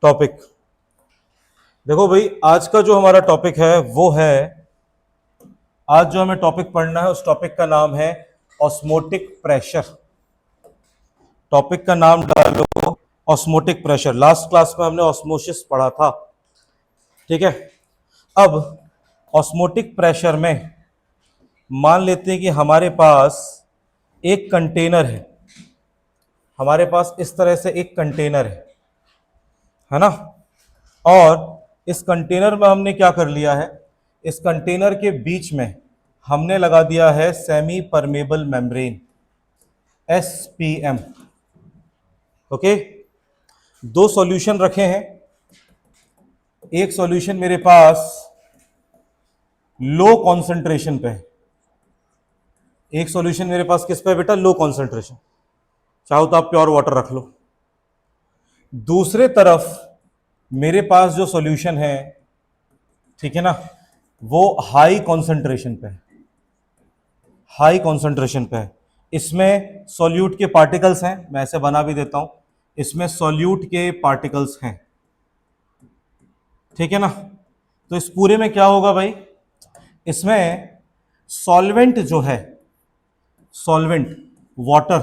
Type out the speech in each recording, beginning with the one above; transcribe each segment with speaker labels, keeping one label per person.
Speaker 1: Topic. देखो भाई, आज का जो हमारा टॉपिक है वो है, आज जो हमें टॉपिक पढ़ना है उस टॉपिक का नाम है ऑस्मोटिक प्रेशर। टॉपिक का नाम डालो ऑस्मोटिक प्रेशर। लास्ट क्लास में हमने ऑस्मोसिस पढ़ा था, ठीक है। अब ऑस्मोटिक प्रेशर में मान लेते हैं कि हमारे पास एक कंटेनर है, हमारे पास इस तरह से एक कंटेनर है ना। और इस कंटेनर में हमने क्या कर लिया है, इस कंटेनर के बीच में हमने लगा दिया है semi permeable membrane, SPM। Okay, दो सॉल्यूशन रखे हैं। एक सॉल्यूशन मेरे पास लो कॉन्सेंट्रेशन पे है, एक सॉल्यूशन मेरे पास किस पे बेटा, लो कॉन्सेंट्रेशन, चाहो तो आप प्योर वाटर रख लो। दूसरे तरफ मेरे पास जो सॉल्यूशन है, ठीक है ना, वो हाई कॉन्सेंट्रेशन पे है, हाई कॉन्सेंट्रेशन पे है। इसमें सॉल्यूट के पार्टिकल्स हैं, मैं ऐसे बना भी देता हूं, इसमें सॉल्यूट के पार्टिकल्स हैं, ठीक है ना। तो इस पूरे में क्या होगा भाई, इसमें सॉल्वेंट जो है, सॉल्वेंट वाटर,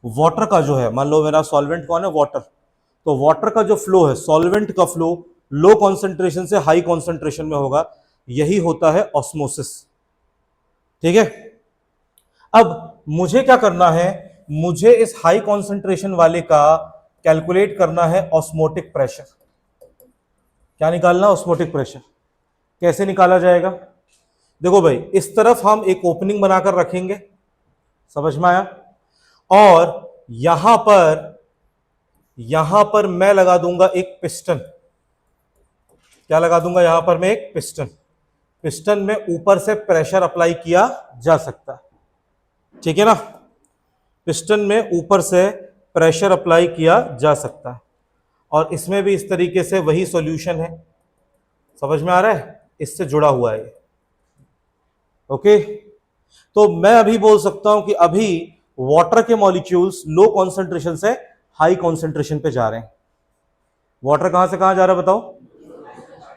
Speaker 1: वाटर का जो है, मान लो मेरा सॉल्वेंट कौन है, वाटर, तो वाटर का जो फ्लो है, सॉल्वेंट का फ्लो लो कॉन्सेंट्रेशन से हाई कॉन्सेंट्रेशन में होगा, यही होता है ऑस्मोसिस, ठीक है। अब मुझे क्या करना है, मुझे इस हाई कॉन्सेंट्रेशन वाले का कैलकुलेट करना है ऑस्मोटिक प्रेशर। क्या निकालना, ऑस्मोटिक प्रेशर। कैसे निकाला जाएगा, देखो भाई, इस तरफ हम एक ओपनिंग बनाकर रखेंगे, समझ में आया, और यहां पर मैं लगा दूंगा एक पिस्टन। क्या लगा दूंगा यहां पर मैं, एक पिस्टन। पिस्टन में ऊपर से प्रेशर अप्लाई किया जा सकता है, ठीक है ना, पिस्टन में ऊपर से प्रेशर अप्लाई किया जा सकता है। और इसमें भी इस तरीके से वही सॉल्यूशन है, समझ में आ रहा है, इससे जुड़ा हुआ है, ओके। तो मैं अभी बोल सकता हूं कि अभी वाटर के मॉलिक्यूल्स लो कॉन्सेंट्रेशन से हाई कॉन्सेंट्रेशन पे जा रहे हैं। वाटर कहां से कहां जा रहा है बताओ,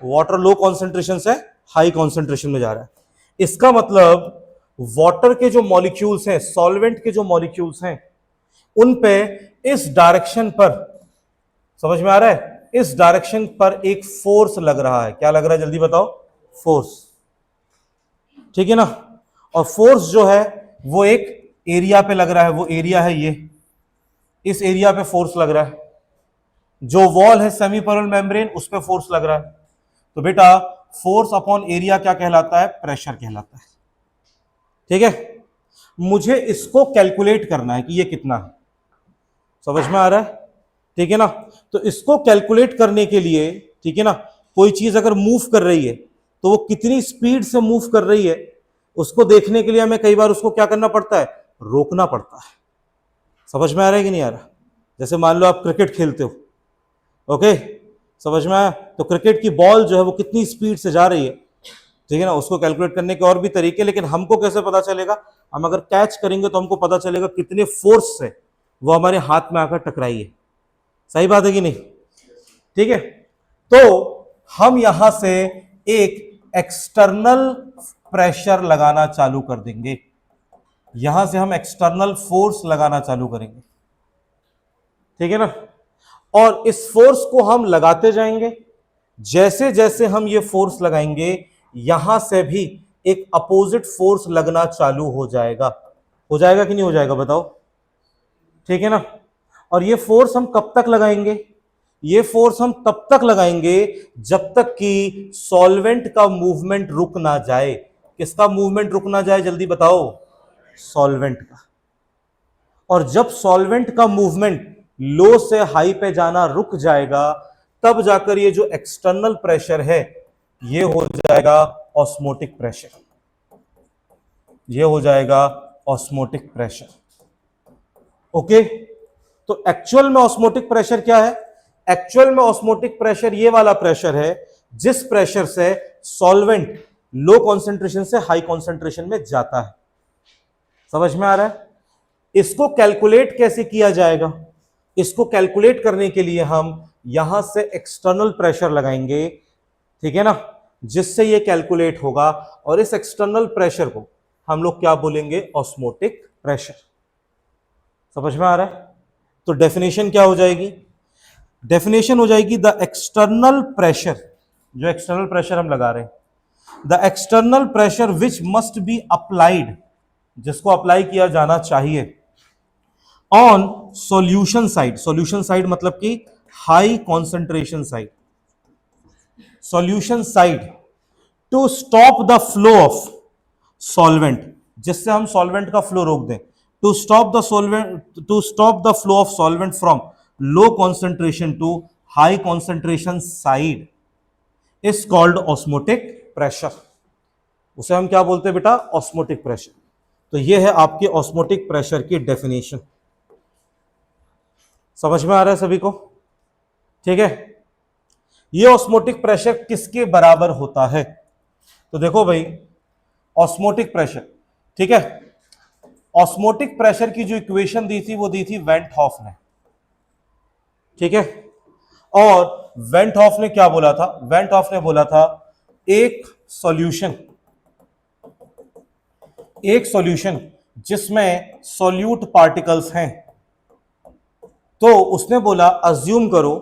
Speaker 1: वाटर लो कॉन्सेंट्रेशन से हाई कॉन्सेंट्रेशन में जा रहा है। इसका मतलब वाटर के जो मॉलिक्यूल्स हैं, सॉल्वेंट के जो मॉलिक्यूल्स हैं, उन पे इस डायरेक्शन पर, समझ में आ रहा है, इस डायरेक्शन पर एक फोर्स लग रहा है। क्या लग रहा है जल्दी बताओ, फोर्स, ठीक है ना। और फोर्स जो है वो एक एरिया पे लग रहा है, वो एरिया है ये, इस एरिया पे फोर्स लग रहा है। जो वॉल है सेमी परमेबल मेम्ब्रेन, उस पे फोर्स लग रहा है। तो बेटा फोर्स अपॉन एरिया क्या कहलाता है, प्रेशर कहलाता है, ठीक है। मुझे इसको कैलकुलेट करना है कि ये कितना है, समझ में आ रहा है, ठीक है ना। तो इसको कैलकुलेट करने के लिए, ठीक है ना, कोई चीज अगर मूव कर रही है तो वो कितनी स्पीड से मूव कर रही है, उसको देखने के लिए हमें कई बार उसको क्या करना पड़ता है, रोकना पड़ता है। समझ में आ रहा है कि नहीं आ रहा। जैसे मान लो आप क्रिकेट खेलते हो, ओके, समझ में आया, तो क्रिकेट की बॉल जो है वो कितनी स्पीड से जा रही है, ठीक है ना। उसको कैलकुलेट करने के और भी तरीके, लेकिन हमको कैसे पता चलेगा, हम अगर कैच करेंगे तो हमको पता चलेगा कितने फोर्स से वो हमारे हाथ में आकर टकराई है। सही बात है कि नहीं, ठीक है। तो हम यहां से एक एक्सटर्नल प्रेशर लगाना चालू कर देंगे, यहां से हम एक्सटर्नल फोर्स लगाना चालू करेंगे, ठीक है ना। और इस फोर्स को हम लगाते जाएंगे, जैसे जैसे हम ये फोर्स लगाएंगे, यहां से भी एक अपोजिट फोर्स लगना चालू हो जाएगा कि नहीं हो जाएगा बताओ, ठीक है ना। और ये फोर्स हम कब तक लगाएंगे, ये फोर्स हम तब तक लगाएंगे जब तक कि सॉल्वेंट का मूवमेंट रुक ना जाए। किसका मूवमेंट रुक ना जाए जल्दी बताओ, सॉल्वेंट का। और जब सॉल्वेंट का मूवमेंट लो से हाई पे जाना रुक जाएगा, तब जाकर ये जो एक्सटर्नल प्रेशर है ये हो जाएगा ऑस्मोटिक प्रेशर, ये हो जाएगा ऑस्मोटिक प्रेशर, ओके। तो एक्चुअल में ऑस्मोटिक प्रेशर क्या है, एक्चुअल में ऑस्मोटिक प्रेशर ये वाला प्रेशर है जिस प्रेशर से सॉल्वेंट लो कॉन्सेंट्रेशन से हाई कॉन्सेंट्रेशन में जाता है। समझ में आ रहा है। इसको कैलकुलेट कैसे किया जाएगा, इसको कैलकुलेट करने के लिए हम यहां से एक्सटर्नल प्रेशर लगाएंगे, ठीक है ना, जिससे ये कैलकुलेट होगा, और इस एक्सटर्नल प्रेशर को हम लोग क्या बोलेंगे, ऑस्मोटिक प्रेशर। समझ में आ रहा है? तो डेफिनेशन क्या हो जाएगी, डेफिनेशन हो जाएगी द एक्सटर्नल प्रेशर, जो एक्सटर्नल प्रेशर हम लगा रहे हैं, the external pressure which must be applied, जिसको अप्लाई किया जाना चाहिए, on solution side, solution side मतलब कि high concentration side, solution side, to stop the flow of solvent, जिससे हम सॉल्वेंट का फ्लो रोक दें, to stop the solvent, to stop the flow of solvent from low concentration to high concentration side is called osmotic pressure. उसे हम क्या बोलते हैं बेटा, ऑस्मोटिक प्रेशर। तो यह है आपके ऑस्मोटिक प्रेशर की डेफिनेशन। समझ में आ रहा है सभी को? ठीक है। ये ऑस्मोटिक प्रेशर किसके बराबर होता है? तो देखो भाई, ऑस्मोटिक प्रेशर, ठीक है, ऑस्मोटिक प्रेशर की जो इक्वेशन दी थी वो दी थी वेंट हॉफ ने, ठीक है। और वेंट हॉफ ने क्या बोला था, वेंट हॉफ ने बोला था एक सॉल्यूशन, एक सॉल्यूशन जिसमें सॉल्यूट पार्टिकल्स हैं, तो उसने बोला अज्यूम करो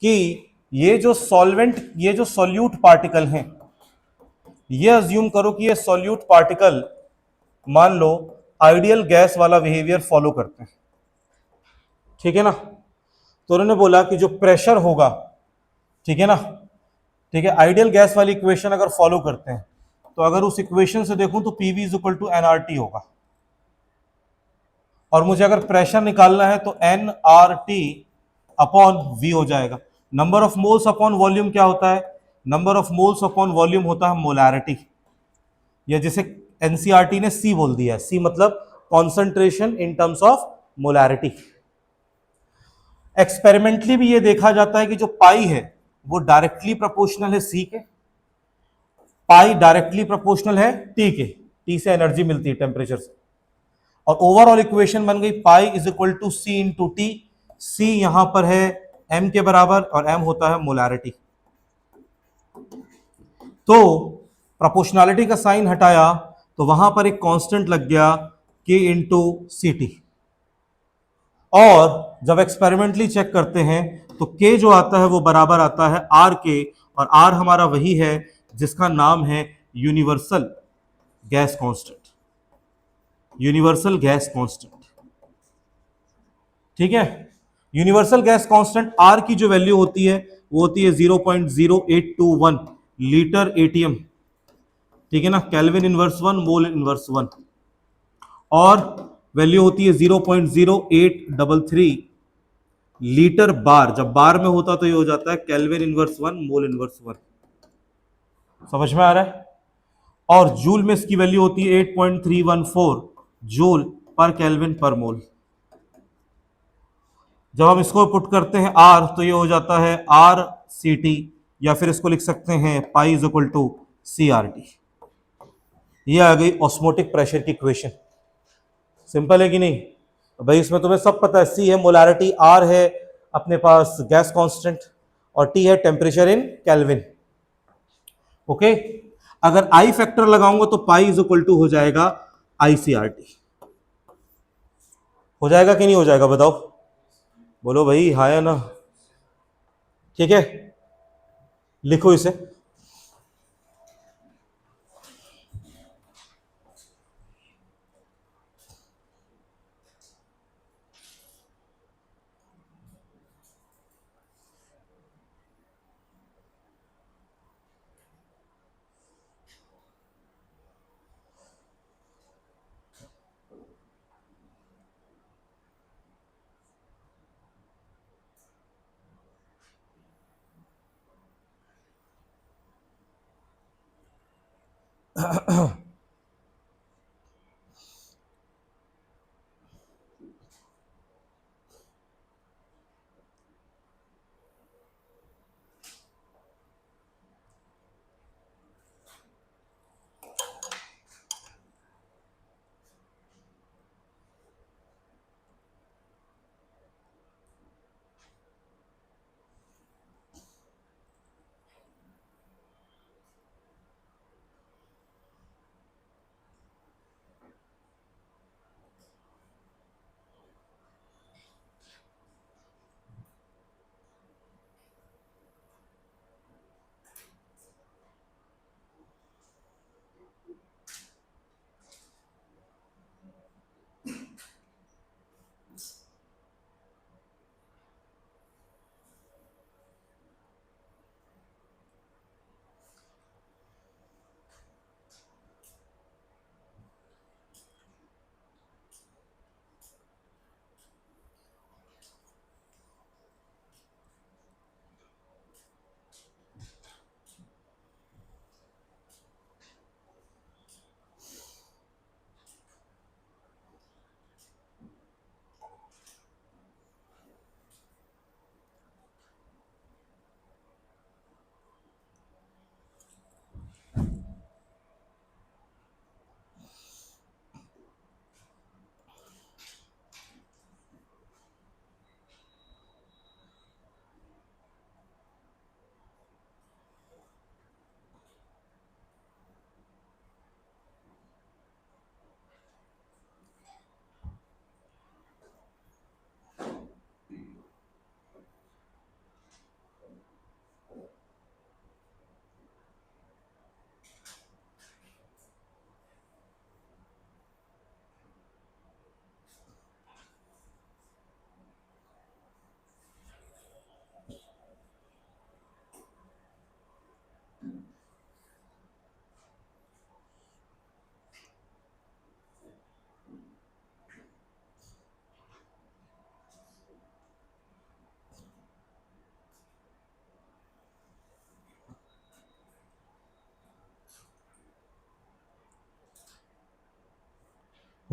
Speaker 1: कि ये जो सॉल्वेंट, ये जो सॉल्यूट पार्टिकल हैं, ये अज्यूम करो कि ये सॉल्यूट पार्टिकल मान लो आइडियल गैस वाला बिहेवियर फॉलो करते हैं, ठीक है ना। तो उन्होंने बोला कि जो प्रेशर होगा, ठीक है ना, ठीक है, आइडियल गैस वाली इक्वेशन अगर फॉलो करते हैं, तो अगर उस इक्वेशन से देखूं तो PV is equal to NRT होगा, और मुझे अगर प्रेशर निकालना है तो N R T upon V हो जाएगा। Number of moles upon volume क्या होता है, number of moles upon volume होता है मोलैरिटी, या जिसे एनसीईआरटी ने सी बोल दिया है, सी मतलब concentration in terms of molarity. Experimentally भी ये देखा जाता है कि जो पाई है वो डायरेक्टली प्रोपोर्शनल है सी के, पाई डायरेक्टली प्रोपोर्शनल है टी के, टी से एनर्जी मिलती है टेम्परेचर से, और ओवरऑल इक्वेशन बन गई pi is equal to C into T, C यहां पर है एम के बराबर और एम होता है मोलैरिटी। तो प्रोपोर्शनैलिटी का साइन हटाया तो वहां पर एक कांस्टेंट लग गया के इंटू सी टी, और जब एक्सपेरिमेंटली चेक करते हैं तो के जो आता है वो बराबर आता है आर के, और आर हमारा वही है जिसका नाम है universal gas constant, universal gas constant, ठीक है। यूनिवर्सल गैस कांस्टेंट आर की जो वैल्यू होती है वो होती है 0.0821 लीटर एटीएम, ठीक है ना, केल्विन इनवर्स 1 मोल इनवर्स 1, और वैल्यू होती है 0.0833 लीटर बार, जब बार में होता तो ये हो जाता है केल्विन इनवर्स 1 मोल इनवर्स 1। समझ में आ रहा है? और जूल में इसकी वैल्यू होती है 8.314 जूल पर केल्विन पर मोल। जब हम इसको पुट करते हैं आर तो ये हो जाता है आर सी टी, या फिर इसको लिख सकते हैं pi is equal to C R T. ये आ गई ऑस्मोटिक प्रेशर की इक्वेशन। सिंपल है कि नहीं? भाई इसमें तुम्हें सब पता है, सी है मोलैरिटी, आर है अपने पास गैस कांस्टेंट, और टी है टेम्परेचर इन केल्विन। ओके, अगर आई फैक्टर लगाऊंगा तो पाई इज इक्वल टू हो जाएगा आईसीआरटी। हो जाएगा कि नहीं हो जाएगा बताओ, बोलो भाई हाँ या ना। ठीक है, लिखो इसे।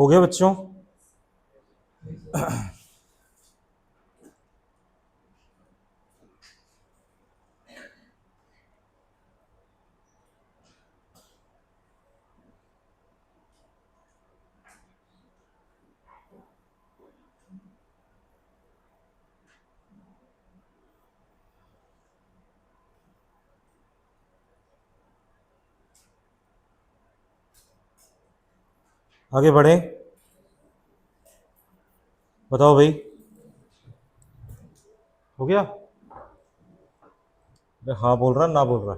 Speaker 1: हो गया बच्चों? आगे बढ़े, बताओ भाई, हो गया? अरे हाँ बोल रहा, ना बोल रहा?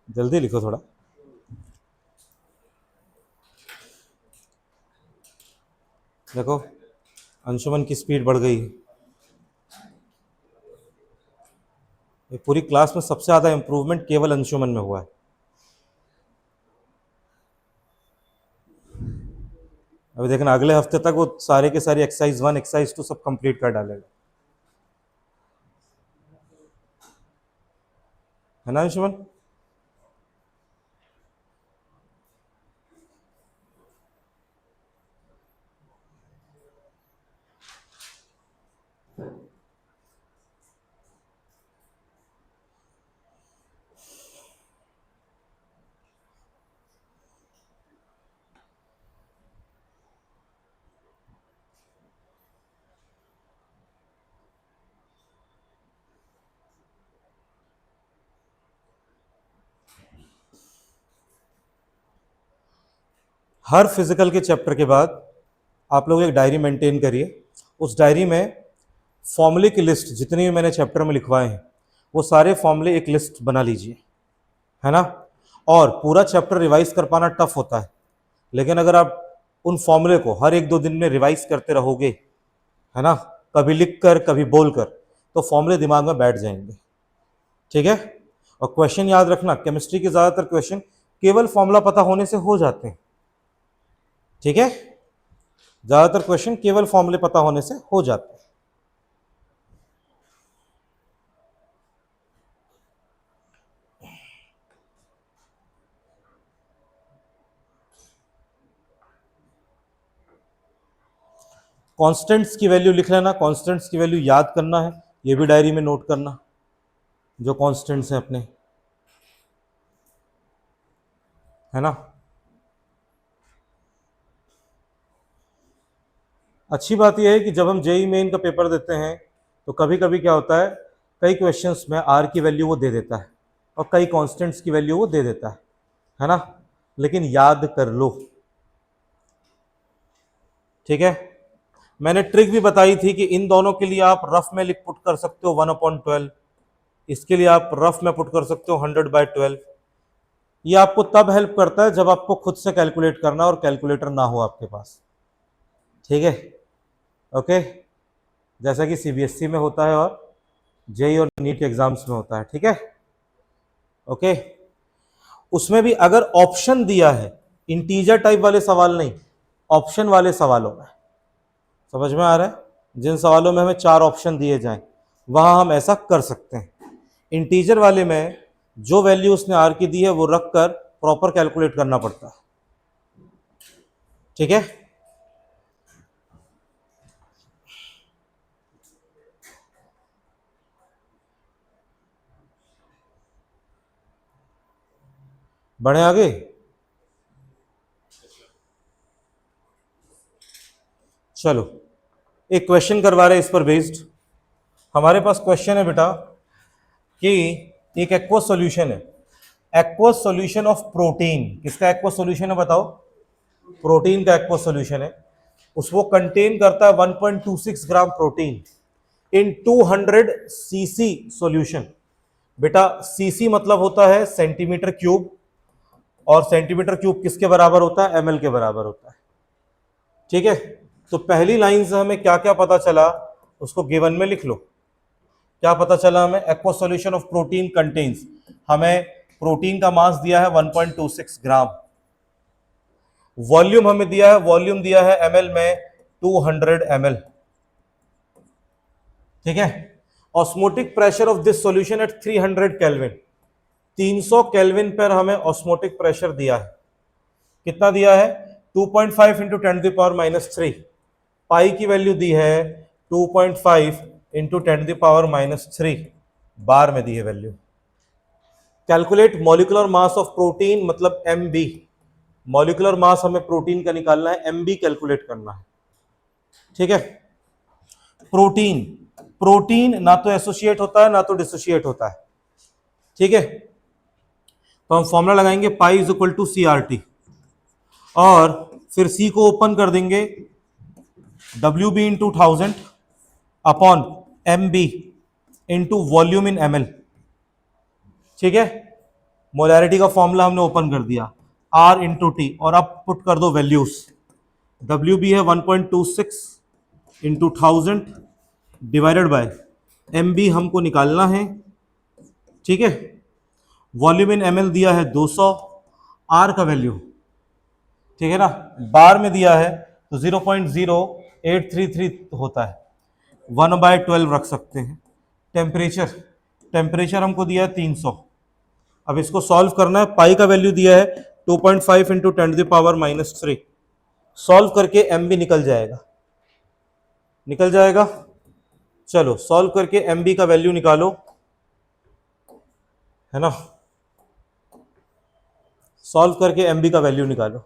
Speaker 1: जल्दी लिखो थोड़ा। देखो अंशुमन की स्पीड बढ़ गई। ये पूरी क्लास में सबसे ज्यादा इंप्रूवमेंट केवल अंशुमन में हुआ है। अभी देखना अगले हफ्ते तक वो सारे के सारी एक्सरसाइज 1 एक्सरसाइज 2 सब कंप्लीट कर डालेगा, है ना अंशुमन? हर फिजिकल के चैप्टर के बाद आप लोग एक डायरी मेंटेन करिए। उस डायरी में फॉर्मूले की लिस्ट जितनी भी मैंने चैप्टर में लिखवाए हैं वो सारे फॉर्मूले एक लिस्ट बना लीजिए, है ना? और पूरा चैप्टर रिवाइज कर पाना टफ होता है, लेकिन अगर आप उन फॉर्मूले को हर 1-2 दिन में रिवाइज करते रहोगे, है ना, कभी लिख कर कभी बोल कर, तो फॉर्मूले दिमाग में बैठ जाएंगे। ठीक है? और क्वेश्चन याद रखना, केमिस्ट्री के ज़्यादातर क्वेश्चन केवल फॉर्मूला पता होने से हो जाते हैं। ठीक है? ज़्यादातर क्वेश्चन केवल फॉर्मूले पता होने से हो जाते हैं। कांस्टेंट्स की वैल्यू लिख लेना, कांस्टेंट्स की वैल्यू याद करना है, ये भी डायरी में नोट करना, जो कांस्टेंट्स हैं अपने, है ना? अच्छी बात यह है कि जब हम जेई मेन का पेपर देते हैं तो कभी कभी क्या होता है, कई क्वेश्चंस में आर की वैल्यू वो दे देता है और कई कांस्टेंट्स की वैल्यू वो दे देता है ना? लेकिन याद कर लो। ठीक है? मैंने ट्रिक भी बताई थी कि इन दोनों के लिए आप रफ में लिख पुट कर सकते हो 1/12, इसके लिए आप रफ में पुट कर सकते हो 100/12। ये आपको तब हेल्प करता है जब आपको खुद से कैलकुलेट करना और कैलकुलेटर ना हो आपके पास। ठीक है? ओके, जैसा कि सीबीएसई में होता है और जेई और नीट के एग्जाम्स में होता है। ठीक है? ओके, उसमें भी अगर ऑप्शन दिया है, इंटीजर टाइप वाले सवाल नहीं, ऑप्शन वाले सवालों में, समझ में आ रहा है? जिन सवालों में हमें 4 ऑप्शन दिए जाएं वहां हम ऐसा कर सकते हैं। इंटीजर वाले में जो वैल्यू उसने आर की दी है वो रख कर प्रॉपर कैलकुलेट करना पड़ता है। ठीक है? बढ़े आगे। चलो एक क्वेश्चन करवा रहे हैं इस पर बेस्ड। हमारे पास क्वेश्चन है बेटा कि एक एक्वस सॉल्यूशन है, एक्वस सॉल्यूशन ऑफ प्रोटीन। किसका एक्वस सॉल्यूशन है बताओ? प्रोटीन का एक्वस सॉल्यूशन है। उसको कंटेन करता है 1.26 ग्राम प्रोटीन इन 200 सीसी सॉल्यूशन। बेटा सीसी मतलब होता है सेंटीमीटर क्यूब, और सेंटीमीटर क्यूब किसके बराबर होता है? एमएल के बराबर होता है। ठीक है? तो पहली लाइन से हमें क्या क्या पता चला उसको गिवन में लिख लो। क्या पता चला हमें? Aqua solution of protein contains, हमें प्रोटीन का मास दिया है 1.26 ग्राम, वॉल्यूम हमें दिया है, वॉल्यूम दिया है एमएल में 200 ml। ठीक है? Osmotic pressure of this solution at 300 kelvin, 300 kelvin पर हमें ऑस्मोटिक प्रेशर दिया है। कितना दिया है? 2.5 इंटू 10⁻³ पाई की वैल्यू दी है 2.5 इंटू 10⁻³ बार में दी है value. Calculate molecular mass of protein, मतलब एमबी। मॉलिक्यूलर मास हमें प्रोटीन का निकालना है, एमबी कैलकुलेट करना है। ठीक है। प्रोटीन, प्रोटीन ना तो एसोसिएट होता है ना तो डिसोसिएट होता है। ठीक है, तो हम फॉर्मूला लगाएंगे pi is equal to C R T, और फिर सी को ओपन कर देंगे W B into 1000 upon M B into volume in M L. ठीक है, मोलैरिटी का फॉर्मूला हमने ओपन कर दिया, आर इंटू टी, और अब पुट कर दो वैल्यूज। डब्ल्यू बी है 1.26 into 1000 divided by M B हमको निकालना है। ठीक है, वॉल्यूम इन एमएल दिया है 200, आर का वैल्यू, ठीक है ना, बार में दिया है तो 0.0833 होता है, 1/12 रख सकते हैं। टेम्परेचर, टेम्परेचर हमको दिया है 300। अब इसको सॉल्व करना है, पाई का वैल्यू दिया है 2.5 इंटू 10⁻³ सॉल्व करके एम बी निकल जाएगा, निकल जाएगा। चलो सॉल्व करके एम बी का वैल्यू निकालो, है ना, सॉल्व करके एम बी का वैल्यू निकालो।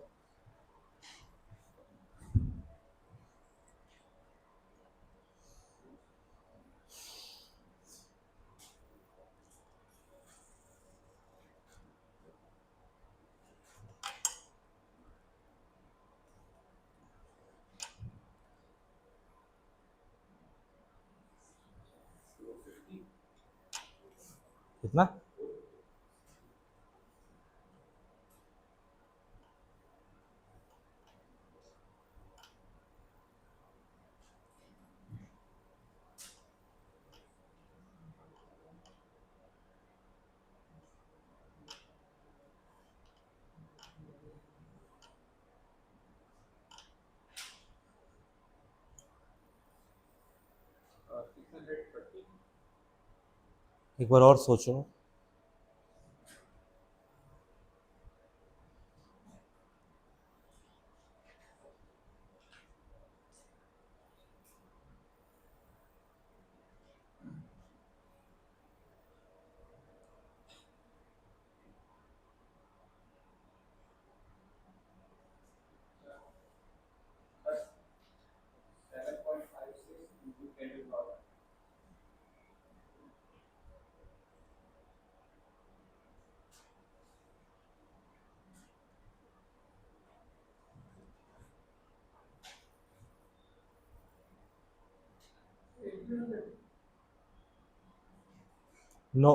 Speaker 1: कितना? एक बार और सोचो। नो,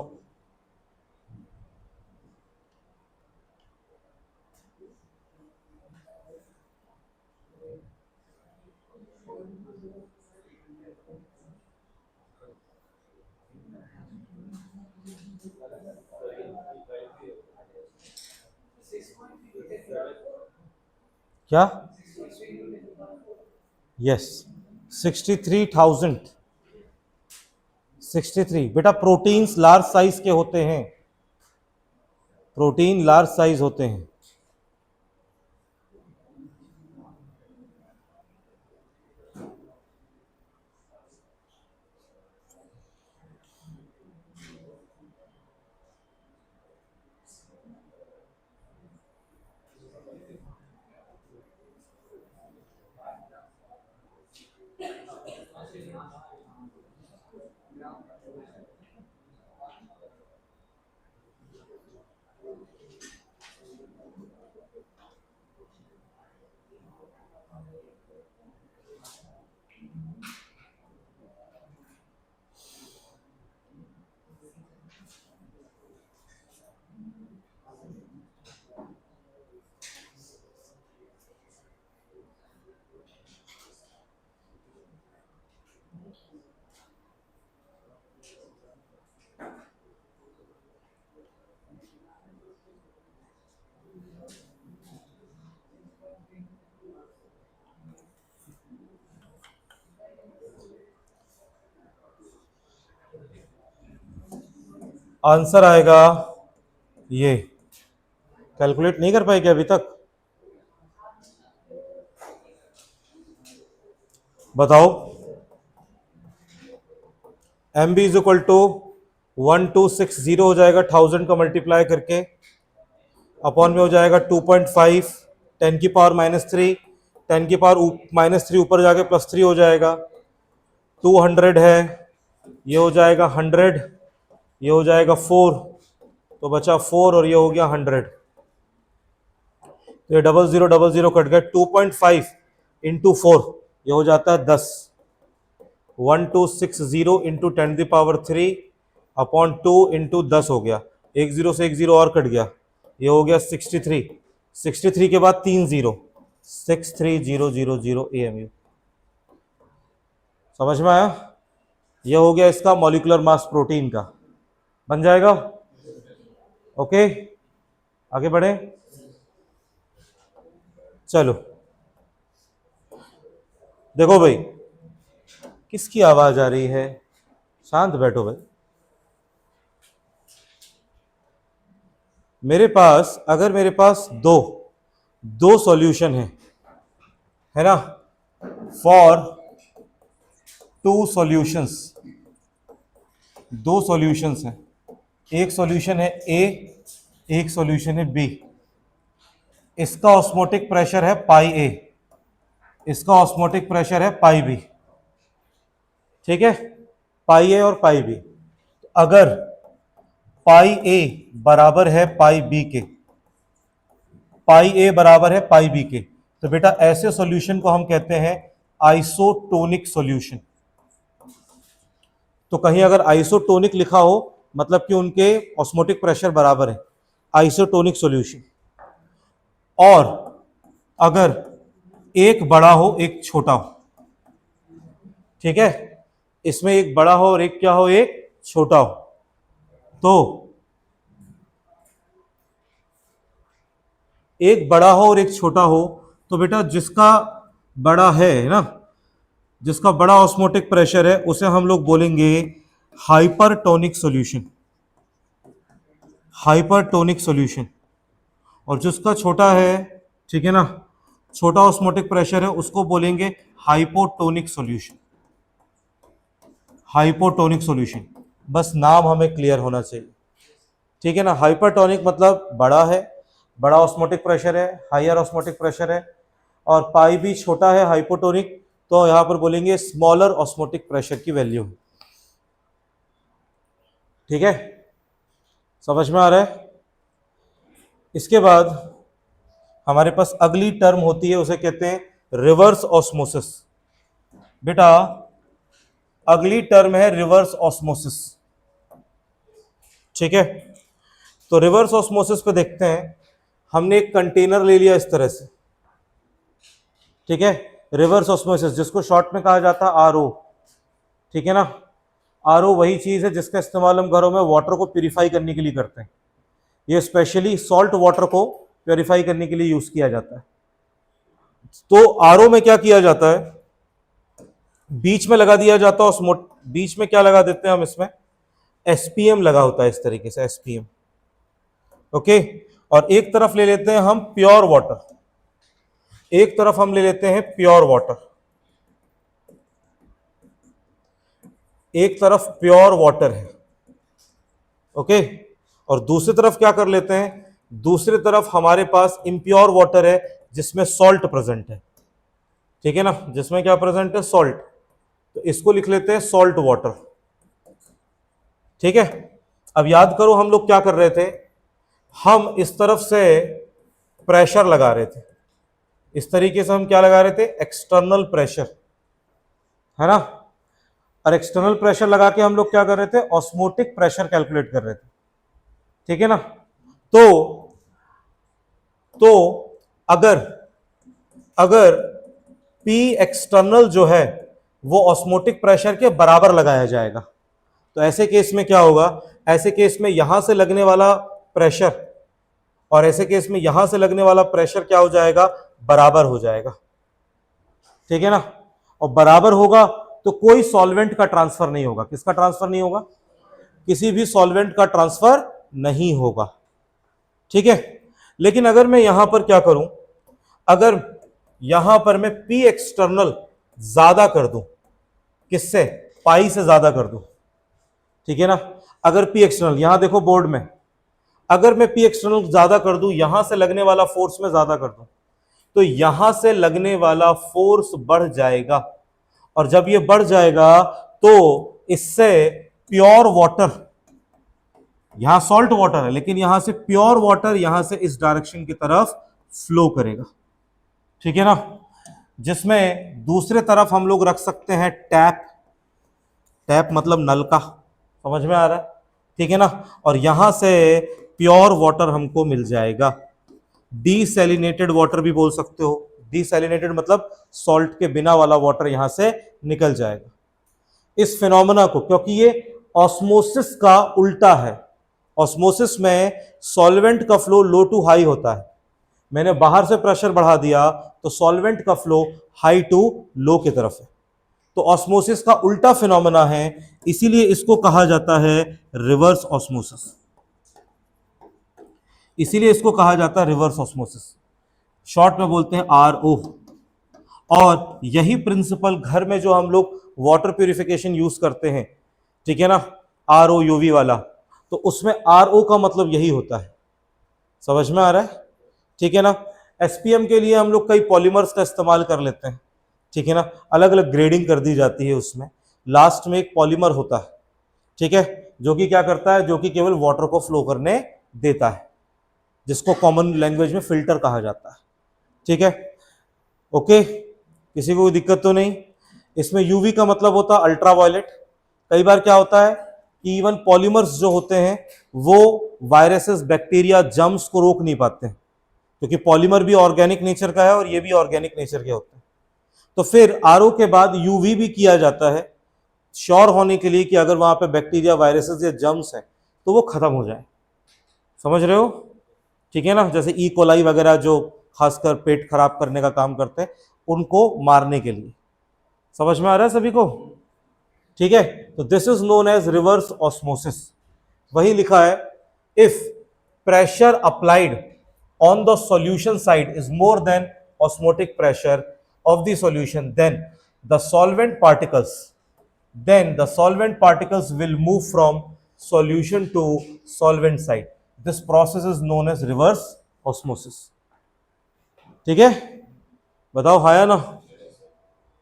Speaker 1: क्या? यस, 63,000। 63 बेटा, प्रोटीन्स लार्ज साइज के होते हैं, प्रोटीन लार्ज साइज होते हैं। आंसर आएगा ये। कैलकुलेट नहीं कर पाए क्या अभी तक? बताओ, M B is equal to 1260 हो जाएगा 1000 का मल्टीप्लाई करके, अपॉन में हो जाएगा 2.5, 10 की पावर -3, 10 की पावर -3 ऊपर जाके +3 हो जाएगा, 200 है, ये हो जाएगा 100, ये हो जाएगा 4, तो बचा 4 और ये हो गया 100, तो ये 0000 कट गया, 2.5 इंटू 4 ये हो जाता है 10, 1260 इंटू 10⁻³ अपॉन 2 इंटू 10 हो गया, एक जीरो से एक जीरो और कट गया, ये हो गया 63, 63 के बाद 3 जीरो, 63000 AMU। समझ में आया? ये हो गया इसका मॉलिक्यूलर मास प्रोटीन का, बन जाएगा। ओके, आगे बढ़े, चलो देखो भाई, किसकी आवाज आ रही है? शांत बैठो भाई। मेरे पास, अगर मेरे पास दो सॉल्यूशन है ना, फॉर 2 सॉल्यूशंस, 2 सॉल्यूशंस हैं, एक सॉल्यूशन है ए, एक सॉल्यूशन है बी, इसका ऑस्मोटिक प्रेशर है पाई ए, इसका ऑस्मोटिक प्रेशर है पाई बी, ठीक है, पाई ए और पाई बी। अगर पाई ए बराबर है पाई बी के, पाई ए बराबर है पाई बी के, तो बेटा ऐसे सॉल्यूशन को हम कहते हैं आइसोटोनिक सॉल्यूशन। तो कहीं अगर आइसोटोनिक लिखा हो मतलब कि उनके ऑस्मोटिक प्रेशर बराबर है, आइसोटोनिक सॉल्यूशन। और अगर एक बड़ा हो एक छोटा हो, ठीक है, इसमें एक बड़ा हो और एक क्या हो, एक छोटा हो, तो एक बड़ा हो और एक छोटा हो, तो बेटा जिसका बड़ा है ना, जिसका बड़ा ऑस्मोटिक प्रेशर है उसे हम लोग बोलेंगे हाइपरटोनिक सॉल्यूशन, हाइपरटोनिक सॉल्यूशन। और जिसका छोटा है, ठीक है ना, छोटा ऑस्मोटिक प्रेशर है, उसको बोलेंगे हाइपोटोनिक सॉल्यूशन, हाइपोटोनिक सॉल्यूशन। बस नाम हमें क्लियर होना चाहिए, ठीक है ना। हाइपरटोनिक मतलब बड़ा है, बड़ा ऑस्मोटिक प्रेशर है, हायर ऑस्मोटिक प्रेशर है, और पाई भी छोटा है, हाइपोटोनिक, तो यहां पर बोलेंगे स्मॉलर ऑस्मोटिक प्रेशर की वैल्यू, ठीक है, समझ में आ रहा है। इसके बाद हमारे पास अगली टर्म होती है, उसे कहते हैं रिवर्स ऑस्मोसिस। बेटा अगली टर्म है रिवर्स ऑस्मोसिस, ठीक है। तो रिवर्स ऑस्मोसिस पे देखते हैं, हमने एक कंटेनर ले लिया इस तरह से, ठीक है, रिवर्स ऑस्मोसिस जिसको शॉर्ट में कहा जाता है आरओ, ठीक है ना। आरओ वही चीज है जिसका इस्तेमाल हम घरों में वाटर को प्यूरिफाई करने के लिए करते हैं, ये स्पेशली सॉल्ट वाटर को प्योरीफाई करने के लिए यूज किया जाता है। तो आरओ में क्या किया जाता है, बीच में लगा दिया जाता है, बीच में क्या लगा देते हैं हम, इसमें एसपीएम लगा होता है, इस तरीके से एसपीएम, ओके। और एक तरफ ले लेते हैं हम प्योर वाटर, एक तरफ हम ले लेते हैं प्योर वाटर, एक तरफ प्योर वाटर है, ओके। और दूसरी तरफ क्या कर लेते हैं, दूसरी तरफ हमारे पास इम्प्योर वाटर है जिसमें सॉल्ट प्रेजेंट है, ठीक है ना, जिसमें क्या प्रेजेंट है, सॉल्ट, तो इसको लिख लेते हैं सॉल्ट वाटर, ठीक है। अब याद करो हम लोग क्या कर रहे थे, हम इस तरफ से प्रेशर लगा रहे थे, इस तरीके से हम क्या लगा रहे थे, एक्सटर्नल प्रेशर, है ना। और एक्सटर्नल प्रेशर लगा के हम लोग क्या कर रहे थे, ऑस्मोटिक प्रेशर कैलकुलेट कर रहे थे, ठीक है ना। तो अगर P एक्सटर्नल जो है वो ऑस्मोटिक प्रेशर के बराबर लगाया जाएगा, तो ऐसे केस में क्या होगा, ऐसे केस में यहां से लगने वाला प्रेशर और ऐसे केस में यहां से लगने वाला प्रेशर क्या हो जाएगा, बराबर हो जाएगा, ठीक है ना। और बराबर होगा तो कोई सॉल्वेंट का ट्रांसफर नहीं होगा, किसका ट्रांसफर नहीं होगा, किसी भी सॉल्वेंट का ट्रांसफर नहीं होगा, ठीक है। लेकिन अगर मैं यहां पर क्या करूं, अगर यहां पर मैं P एक्सटर्नल ज्यादा कर दूं, किससे, पाई से ज्यादा कर दूं, ठीक है ना। अगर पी एक्सटर्नल, यहां देखो बोर्ड में, अगर मैं पी एक्सटर्नल ज्यादा कर दूं, यहां से लगने वाला फोर्स में ज्यादा कर दूं, तो यहां से लगने वाला फोर्स बढ़ जाएगा, और जब ये बढ़ जाएगा तो इससे प्योर वाटर, यहां सॉल्ट वाटर है लेकिन यहां से प्योर वाटर यहां से इस डायरेक्शन की तरफ फ्लो करेगा, ठीक है ना। जिसमें दूसरे तरफ हम लोग रख सकते हैं टैप, टैप मतलब नल का, समझ में आ रहा है, ठीक है ना। और यहां से प्योर वाटर हमको मिल जाएगा, डीसैलिनेटेड वाटर भी बोल सकते हो, डीसैलिनेटेड मतलब सॉल्ट के बिना वाला वाटर यहां से निकल जाएगा। इस फिनोमेना को, क्योंकि ये ऑस्मोसिस का उल्टा है, ऑस्मोसिस में सॉल्वेंट का फ्लो लो टू हाई होता है, मैंने बाहर से प्रेशर बढ़ा दिया तो सॉल्वेंट का फ्लो हाई टू लो की तरफ है, तो ऑस्मोसिस का उल्टा फिनोमेना है, इसीलिए इसको कहा जाता है रिवर्स ऑस्मोसिस, इसीलिए इसको कहा जाता है रिवर्स ऑस्मोसिस, शॉर्ट में बोलते हैं आरओ। और यही प्रिंसिपल घर में जो हम लोग वाटर प्यूरिफिकेशन यूज करते हैं, ठीक है ना, आरओ यूवी वाला, तो उसमें आरओ का मतलब यही होता है, समझ में आ रहा है, ठीक है ना। एसपीएम के लिए हम लोग कई पॉलीमर्स का इस्तेमाल कर लेते हैं, ठीक है ना, अलग अलग ग्रेडिंग कर दी जाती है, उसमें लास्ट में एक पॉलीमर होता है, ठीक है, जो कि क्या करता है, जो कि केवल वाटर को फ्लो करने देता है, जिसको कॉमन लैंग्वेज में फिल्टर कहा जाता है, ठीक है, ओके, किसी को कोई दिक्कत तो नहीं। इसमें यूवी का मतलब होता है अल्ट्रावायलेट। कई बार क्या होता है कि इवन पॉलीमर्स जो होते हैं वो वायरसेस, बैक्टीरिया, जर्म्स को रोक नहीं पाते हैं, क्योंकि पॉलीमर भी ऑर्गेनिक नेचर का है और ये भी ऑर्गेनिक नेचर के होते हैं, तो फिर आरओ के बाद यूवी भी किया जाता है, श्योर होने के लिए कि अगर वहां पे बैक्टीरिया, वायरसेस या जर्म्स हैं तो वो खत्म हो जाए, समझ रहे हो, ठीक है ना। जैसे ई कोलाई वगैरह जो खासकर पेट खराब करने का काम करते हैं, उनको मारने के लिए, समझ में आ रहा है सभी को, ठीक है। तो this is known as reverse osmosis. वही लिखा है, if pressure applied on the solution side is more than osmotic pressure of the solution, then the solvent particles will move from solution to solvent side. This process is known as reverse osmosis, ठीक है, बताओ हाया ना,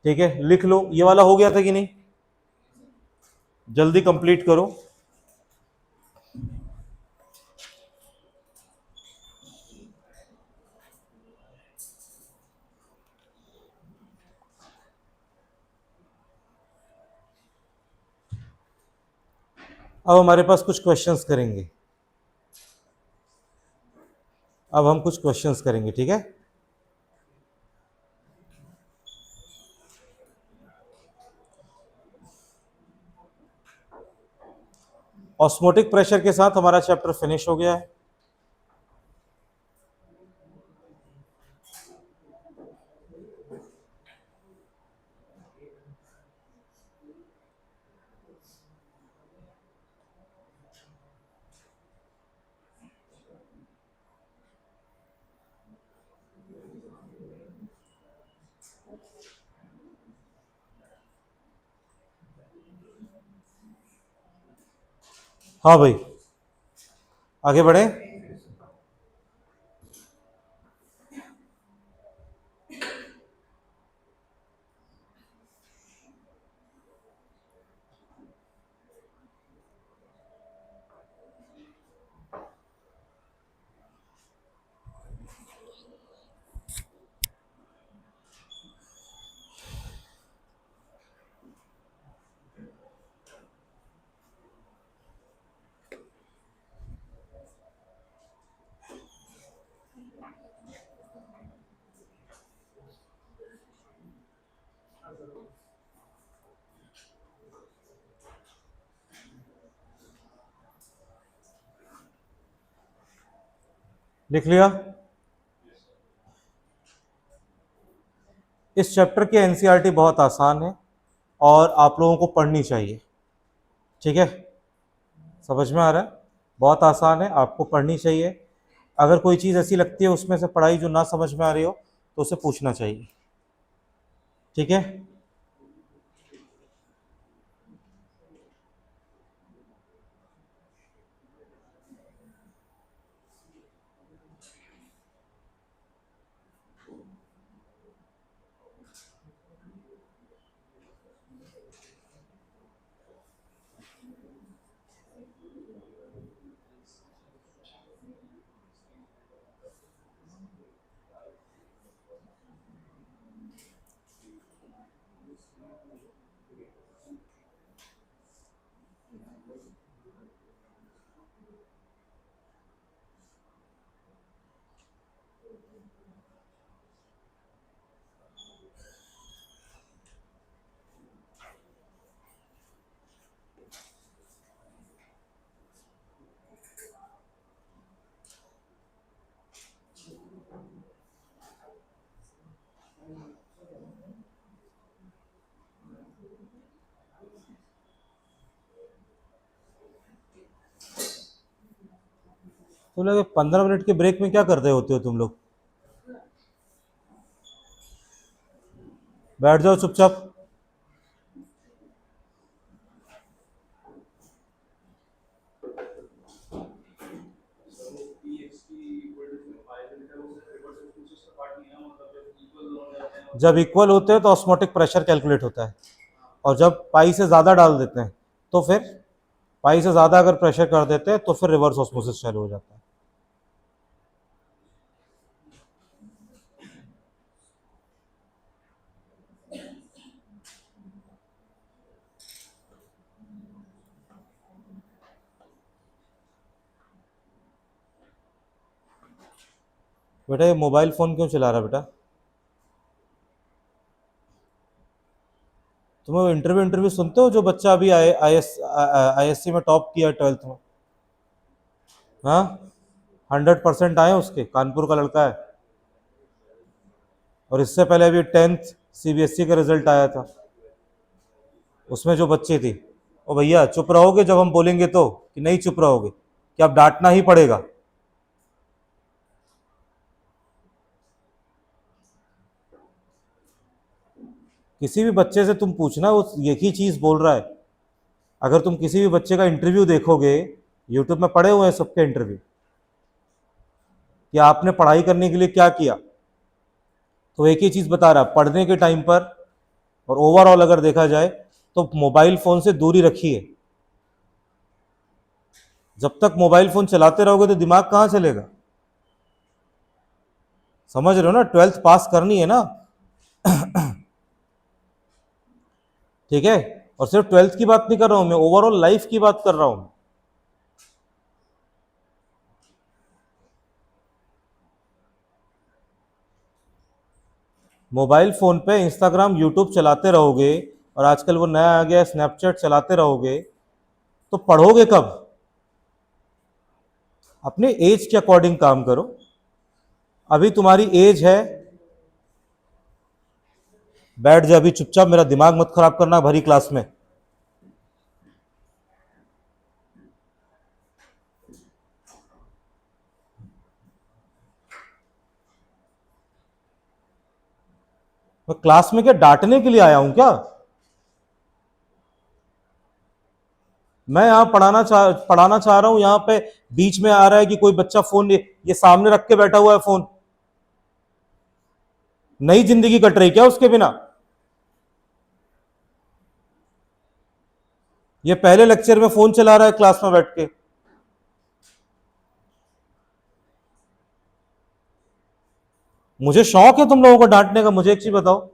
Speaker 1: ठीक है, लिख लो, ये वाला हो गया था कि नहीं, जल्दी कंप्लीट करो। अब हमारे पास कुछ क्वेश्चंस करेंगे, अब हम कुछ क्वेश्चंस करेंगे, ठीक है। ऑस्मोटिक प्रेशर के साथ हमारा चैप्टर फिनिश हो गया है। हाँ भाई, आगे बढ़े। लिख लिया। इस चैप्टर की एनसीईआरटी बहुत आसान है और आप लोगों को पढ़नी चाहिए, ठीक है, समझ में आ रहा है, बहुत आसान है, आपको पढ़नी चाहिए। अगर कोई चीज़ ऐसी लगती है उसमें से पढ़ाई जो ना समझ में आ रही हो तो उसे पूछना चाहिए, ठीक है। तो लगे 15 मिनट के ब्रेक में क्या कर रहे होते हो तुम लोग? बैठ जाओ चुपचाप। जब इक्वल होते हैं तो ऑस्मोटिक प्रेशर कैलकुलेट होता है, और जब पाई से ज़्यादा डाल देते हैं तो फिर पाई से ज़्यादा अगर प्रेशर कर देते हैं तो फिर रिवर्स ऑस्मोसिस चालू हो जाता है। बेटा ये मोबाइल फ़ोन क्यों चला रहा है बेटा? तुम्हें इंटरव्यू इंटरव्यू सुनते हो जो बच्चा अभी ISC में टॉप किया 12th में? हाँ, 100% आए उसके, कानपुर का लड़का है। और इससे पहले अभी 10th CBSE का रिजल्ट आया था, उसमें जो बच्ची थी। ओ भैया चुप रहोगे जब हम बोलेंगे तो, कि नहीं चुप रहोगे, कि अब डांटना ही पड़ेगा? किसी भी बच्चे से तुम पूछना, वो एक ही चीज बोल रहा है। अगर तुम किसी भी बच्चे का इंटरव्यू देखोगे, यूट्यूब में पड़े हुए हैं सबके इंटरव्यू, कि आपने पढ़ाई करने के लिए क्या किया, तो एक ही चीज बता रहा, पढ़ने के टाइम पर और ओवरऑल अगर देखा जाए तो मोबाइल फोन से दूरी रखिए। जब तक मोबाइल फोन चलाते रहोगे तो दिमाग कहां चलेगा? समझ रहे हो ना? 12th पास करनी है ना। ठीक है, और सिर्फ 12th की बात नहीं कर रहा हूं मैं, ओवरऑल लाइफ की बात कर रहा हूं। मोबाइल फोन पे इंस्टाग्राम यूट्यूब चलाते रहोगे, और आजकल वो नया आ गया स्नैपचैट चलाते रहोगे, तो पढ़ोगे कब? अपने एज के अकॉर्डिंग काम करो। अभी तुम्हारी एज है, बैठ जा अभी चुपचाप, मेरा दिमाग मत खराब करना भरी क्लास में। मैं क्लास में क्या डांटने के लिए आया हूं क्या? मैं यहां पढ़ाना चाह रहा हूं, यहां पे बीच में आ रहा है कि कोई बच्चा फोन ये सामने रख के बैठा हुआ है फोन। नई जिंदगी कट रही क्या उसके बिना? ये पहले लेक्चर में फोन चला रहा है क्लास में बैठ के। मुझे शौक है तुम लोगों को डांटने का? मुझे एक चीज बताओ,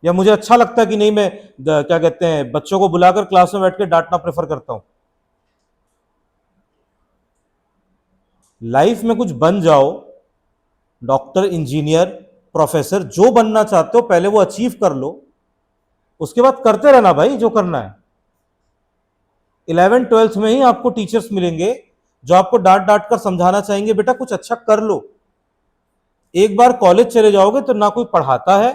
Speaker 1: या मुझे अच्छा लगता है कि नहीं? मैं क्या कहते हैं, बच्चों को बुलाकर क्लास में बैठ के डांटना प्रेफर करता हूं। लाइफ में कुछ बन जाओ, डॉक्टर, इंजीनियर, प्रोफेसर, जो बनना चाहते हो पहले वो अचीव कर लो, उसके बाद करते रहना भाई जो करना है। 11th-12th में ही आपको टीचर्स मिलेंगे जो आपको डांट डांट कर समझाना चाहेंगे, बेटा कुछ अच्छा कर लो। एक बार कॉलेज चले जाओगे तो ना कोई पढ़ाता है,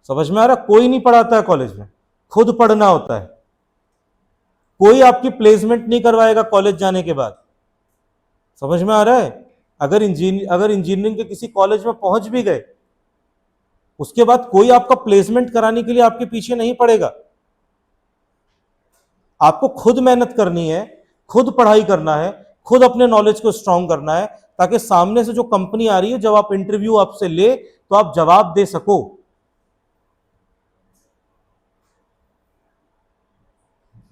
Speaker 1: समझ में आ रहा? कोई नहीं पढ़ाता है कॉलेज में, खुद पढ़ना होता है। कोई आपकी प्लेसमेंट नहीं करवाएगा कॉलेज जाने के बाद, समझ में आ रहा है? अगर इंजीनियरिंग के किसी कॉलेज में पहुंच भी गए, उसके बाद कोई आपका प्लेसमेंट कराने के लिए आपके पीछे नहीं पड़ेगा। आपको खुद मेहनत करनी है, खुद पढ़ाई करना है, खुद अपने नॉलेज को स्ट्रांग करना है, ताकि सामने से जो कंपनी आ रही है, जब आप इंटरव्यू आपसे ले तो आप जवाब दे सको।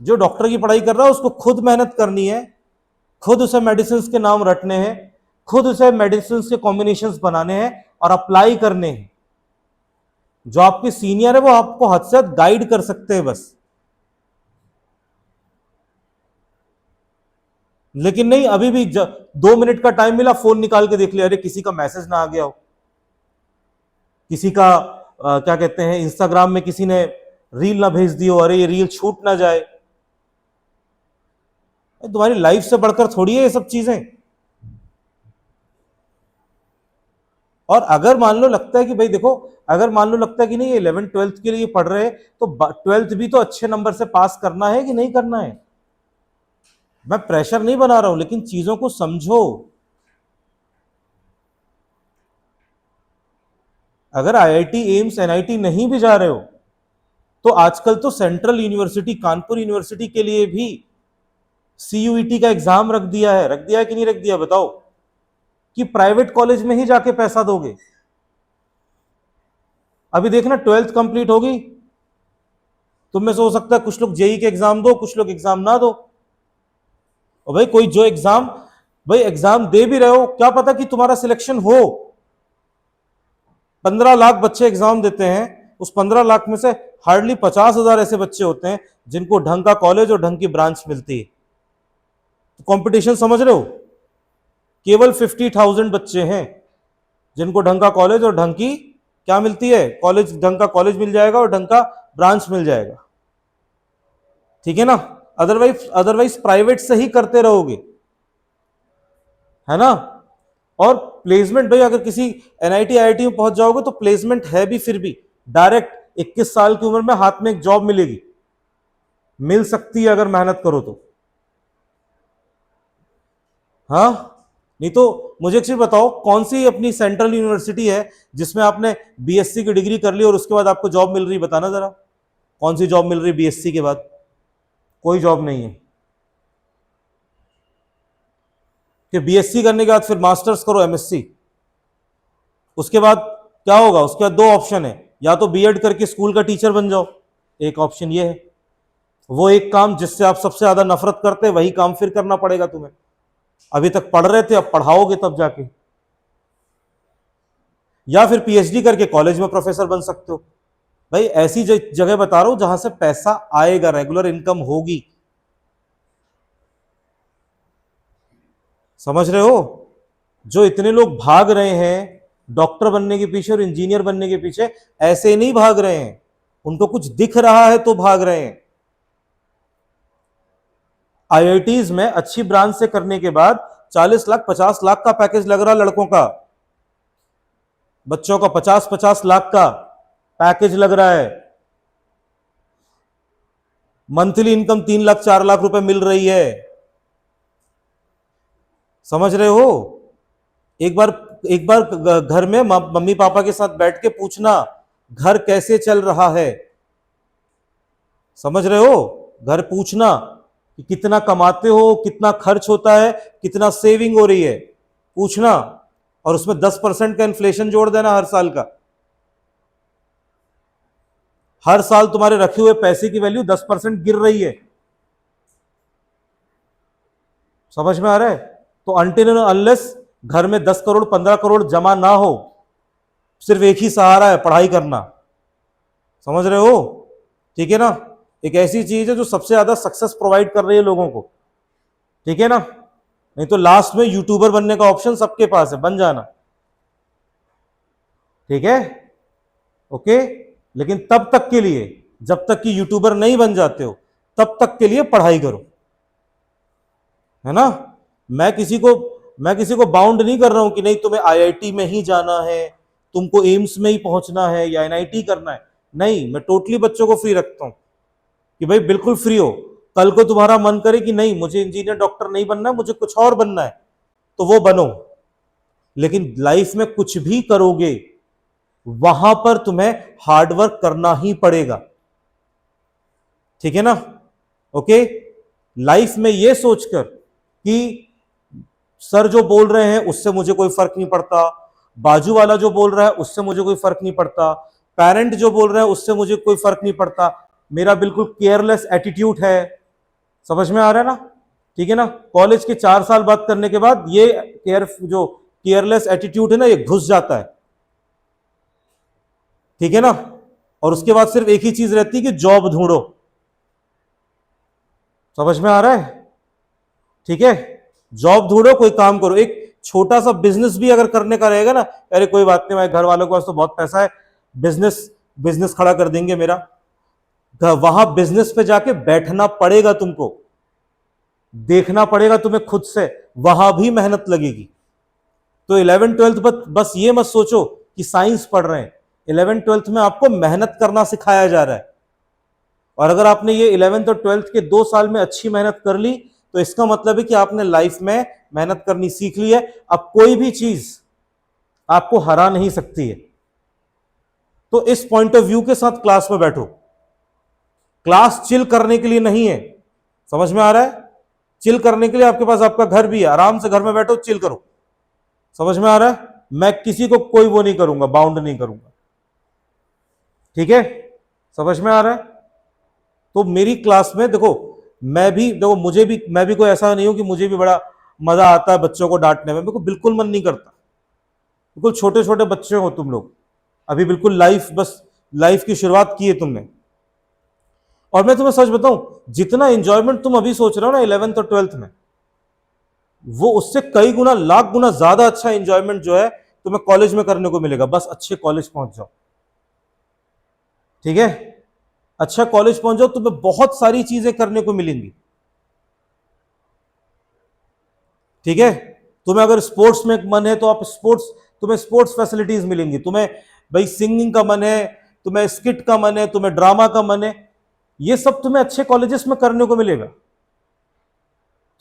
Speaker 1: जो डॉक्टर की पढ़ाई कर रहा है उसको खुद मेहनत करनी है, खुद उसे मेडिसिन के नाम रटने हैं, खुद उसे मेडिसिन के कॉम्बिनेशंस बनाने हैं और अप्लाई करने हैं। जो आपके सीनियर है वो आपको हद से हद गाइड कर सकते हैं बस, लेकिन नहीं अभी भी 2 मिनट का टाइम मिला, फोन निकाल के देख लिया, अरे किसी का मैसेज ना आ गया हो, किसी का क्या कहते हैं, इंस्टाग्राम में किसी ने रील ना भेज दी हो, अरे ये रील छूट ना जाए। तुम्हारी लाइफ से बढ़कर थोड़ी है ये सब चीजें। और अगर मान लो लगता है कि भाई देखो, अगर मान लो लगता है कि नहीं 11th-12th के लिए पढ़ रहे हैं, तो 12th भी तो अच्छे नंबर से पास करना है कि नहीं करना है? मैं प्रेशर नहीं बना रहा हूं, लेकिन चीजों को समझो। अगर आईआईटी एम्स एनआईटी नहीं भी जा रहे हो तो आजकल तो सेंट्रल यूनिवर्सिटी कानपुर यूनिवर्सिटी के लिए भी सीयूईटी का एग्जाम रख दिया है कि नहीं रख दिया बताओ, कि प्राइवेट कॉलेज में ही जाके पैसा दोगे। अभी देखना 12th कंप्लीट होगी, तुम में से हो सकता है कुछ लोग जेई के एग्जाम दो, कुछ लोग एग्जाम ना दो। और भाई कोई जो एग्जाम, भाई एग्जाम दे भी रहे हो, क्या पता कि तुम्हारा सिलेक्शन हो। 15 लाख बच्चे एग्जाम देते हैं, उस 15 लाख में से हार्डली 50,000 ऐसे बच्चे होते हैं जिनको ढंग का कॉलेज और ढंग की ब्रांच मिलती है। तो कंपटीशन समझ रहे हो, केवल 50,000 बच्चे हैं जिनको ढंग का कॉलेज और ढंग की क्या मिलती है, कॉलेज, ढंग का कॉलेज मिल जाएगा और ढंग का ब्रांच मिल जाएगा। ठीक है ना, अदरवाइज प्राइवेट से ही करते रहोगे, है ना। और प्लेसमेंट भाई, अगर किसी एनआईटी आईआईटी में पहुंच जाओगे तो प्लेसमेंट है भी, फिर भी डायरेक्ट 21 साल की उम्र में हाथ में एक जॉब मिलेगी, मिल सकती है अगर मेहनत करो तो। हाँ, नहीं तो मुझे एक चीज बताओ, कौन सी अपनी सेंट्रल यूनिवर्सिटी है जिसमें आपने बीएससी की डिग्री कर ली और उसके बाद आपको जॉब मिल रही, बताना जरा, कौन सी जॉब मिल रही बीएससी के बाद? कोई जॉब नहीं है। कि बीएससी करने के बाद फिर मास्टर्स करो, एमएससी, उसके बाद क्या होगा? उसके बाद दो ऑप्शन है, या तो बीएड करके स्कूल का टीचर बन जाओ, एक ऑप्शन ये है। वो एक काम जिससे आप सबसे ज्यादा नफरत करते हैं, वही काम फिर करना पड़ेगा तुम्हें। अभी तक पढ़ रहे थे, अब पढ़ाओगे तब जाके। या फिर पीएचडी करके कॉलेज में प्रोफेसर बन सकते हो। भाई ऐसी जगह बता रहा हूं जहां से पैसा आएगा, रेगुलर इनकम होगी। समझ रहे हो? जो इतने लोग भाग रहे हैं डॉक्टर बनने के पीछे और इंजीनियर बनने के पीछे, ऐसे नहीं भाग रहे हैं, उनको कुछ दिख रहा है तो भाग रहे हैं। आईआईटीज में अच्छी ब्रांच से करने के बाद 40 लाख 50 लाख का पैकेज लग रहा है लड़कों का, बच्चों का 50-50 लाख का पैकेज लग रहा है। मंथली इनकम 3 लाख 4 लाख रुपए मिल रही है। समझ रहे हो? एक बार घर में मम्मी पापा के साथ बैठ के पूछना, घर कैसे चल रहा है। समझ रहे हो? घर पूछना कि कितना कमाते हो, कितना खर्च होता है, कितना सेविंग हो रही है, पूछना। और उसमें 10% का इन्फ्लेशन जोड़ देना हर साल का। हर साल तुम्हारे रखे हुए पैसे की वैल्यू 10% गिर रही है। समझ में आ रहा है? तो अनटिल अनलेस घर में 10 करोड़ 15 करोड़ जमा ना हो, सिर्फ एक ही सहारा है, पढ़ाई करना। समझ रहे हो? ठीक है ना। एक ऐसी चीज है जो सबसे ज्यादा सक्सेस प्रोवाइड कर रही है लोगों को। ठीक है ना। नहीं तो लास्ट में यूट्यूबर बनने का ऑप्शन सबके पास है, बन जाना। ठीक है, ओके। लेकिन तब तक के लिए, जब तक कि यूट्यूबर नहीं बन जाते हो, तब तक के लिए पढ़ाई करो, है ना। मैं किसी को बाउंड नहीं कर रहा हूं कि नहीं तुम्हें आईआईटी में ही जाना है, तुमको एम्स में ही पहुंचना है या एनआईटी करना है। नहीं, मैं टोटली बच्चों को फ्री रखता हूं कि भाई बिल्कुल फ्री हो। कल को तुम्हारा मन करे कि नहीं मुझे इंजीनियर डॉक्टर नहीं बनना है, मुझे कुछ और बनना है, तो वो बनो। लेकिन लाइफ में कुछ भी करोगे वहां पर तुम्हें हार्डवर्क करना ही पड़ेगा। ठीक है ना, ओके। लाइफ में यह सोचकर कि सर जो बोल रहे हैं उससे मुझे कोई फर्क नहीं पड़ता, बाजू वाला जो बोल रहा है उससे मुझे कोई फर्क नहीं पड़ता, पेरेंट जो बोल रहे हैं उससे मुझे कोई फर्क नहीं पड़ता, मेरा बिल्कुल केयरलेस एटीट्यूड है। समझ में आ रहा है ना? ठीक है ना। कॉलेज के 4 साल बात करने के बाद ये जो केयरलेस एटीट्यूड है ना, ये घुस जाता है। ठीक है ना। और उसके बाद सिर्फ एक ही चीज रहती है कि जॉब ढूंढो। समझ में आ रहा है? ठीक है, जॉब ढूंढो, कोई काम करो। एक छोटा सा बिजनेस भी अगर करने का रहेगा ना, अरे कोई बात नहीं, मेरे घर वालों के पास तो बहुत पैसा है, बिजनेस खड़ा कर देंगे मेरा। वहां बिजनेस पे जाके बैठना पड़ेगा तुमको, देखना पड़ेगा तुम्हें खुद से, वहां भी मेहनत लगेगी। तो 11th-12th बस ये मत सोचो कि साइंस पढ़ रहे हैं। 11th-12th में आपको मेहनत करना सिखाया जा रहा है। और अगर आपने ये 11th और 12th के 2 साल में अच्छी मेहनत कर ली, तो इसका मतलब है कि आपने लाइफ में मेहनत करनी सीख ली है। अब कोई भी चीज आपको हरा नहीं सकती है। तो इस पॉइंट ऑफ व्यू के साथ क्लास में बैठो। क्लास चिल करने के लिए नहीं है, समझ में आ रहा है? चिल करने के लिए आपके पास आपका घर भी है, आराम से घर में बैठो चिल करो। समझ में आ रहा है? मैं किसी को कोई वो नहीं करूंगा, बाउंड नहीं करूंगा। ठीक है, समझ में आ रहा है? तो मेरी क्लास में देखो, मैं भी कोई ऐसा नहीं हूं कि मुझे भी बड़ा मजा आता है बच्चों को डांटने में। मेरे को बिल्कुल मन नहीं करता। बिल्कुल छोटे छोटे बच्चे हो तुम लोग, अभी बिल्कुल लाइफ की शुरुआत की है तुमने। और मैं तुम्हें सच बताऊं, जितना एंजॉयमेंट तुम अभी सोच रहे हो ना 11th और 12th में, वो उससे कई गुना लाख गुना ज्यादा अच्छा एंजॉयमेंट जो है तुम्हें कॉलेज में करने को मिलेगा। बस अच्छे कॉलेज पहुंच जाओ। ठीक है, अच्छा कॉलेज पहुंच जाओ, तुम्हें बहुत सारी चीजें करने को मिलेंगी। ठीक है, तुम्हें अगर स्पोर्ट्स में मन है तो आप तुम्हें स्पोर्ट्स फैसिलिटीज मिलेंगी। तुम्हें भाई सिंगिंग का मन है, तुम्हें स्किट का मन है, तुम्हें ड्रामा का मन है, ये सब तुम्हें अच्छे कॉलेजेस में करने को मिलेगा।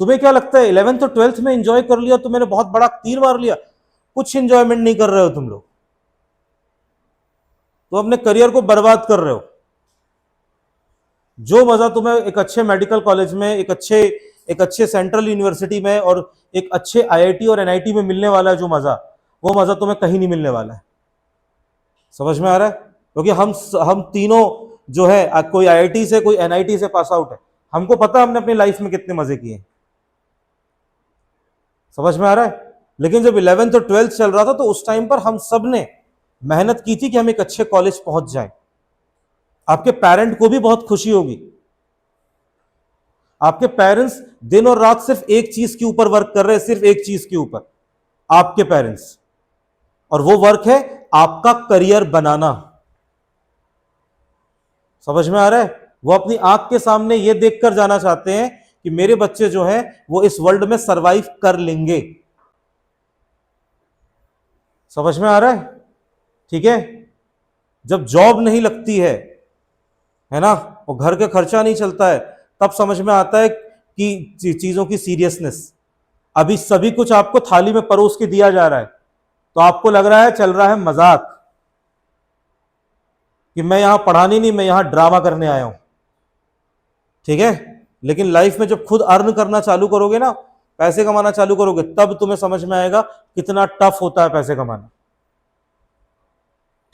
Speaker 1: तुम्हें क्या लगता है 11th और 12th में एंजॉय कर लिया तो मैंने बहुत बड़ा तीर मार लिया? कुछ एंजॉयमेंट नहीं कर रहे हो तुम लोग, तो अपने करियर को बर्बाद कर रहे हो। जो मजा तुम्हें एक अच्छे मेडिकल कॉलेज में, एक अच्छे सेंट्रल यूनिवर्सिटी में और एक अच्छे आईआईटी और एनआईटी में मिलने वाला है, जो मजा, वो मजा तुम्हें कहीं नहीं मिलने वाला है। समझ में आ रहा है? क्योंकि हम तीनों जो है, कोई आईआईटी से कोई एनआईटी से पास आउट है, हमको पता है हमने अपनी लाइफ में कितने मजे किए। समझ में आ रहा है? लेकिन जब 11th और 12th चल रहा था तो उस टाइम पर हम सब ने मेहनत की थी कि हम एक अच्छे कॉलेज पहुंच जाएं। आपके पेरेंट को भी बहुत खुशी होगी। आपके पेरेंट्स दिन और रात सिर्फ एक चीज के ऊपर वर्क कर रहे हैं, सिर्फ एक चीज के ऊपर, आपके पेरेंट्स, और वो वर्क है आपका करियर बनाना। समझ में आ रहा है? वो अपनी आंख के सामने ये देखकर जाना चाहते हैं कि मेरे बच्चे जो हैं वो इस वर्ल्ड में सरवाइव कर लेंगे। समझ में आ रहा है? ठीक है, जब जॉब नहीं लगती है ना, और घर का खर्चा नहीं चलता है, तब समझ में आता है कि चीजों की सीरियसनेस। अभी सभी कुछ आपको थाली में परोस के दिया जा रहा है, तो आपको लग रहा है चल रहा है मजाक, कि मैं यहां पढ़ाने नहीं, मैं यहां ड्रामा करने आया हूं। ठीक है, लेकिन लाइफ में जब खुद अर्न करना चालू करोगे ना, पैसे कमाना चालू करोगे, तब तुम्हें समझ में आएगा कितना टफ होता है पैसे कमाना।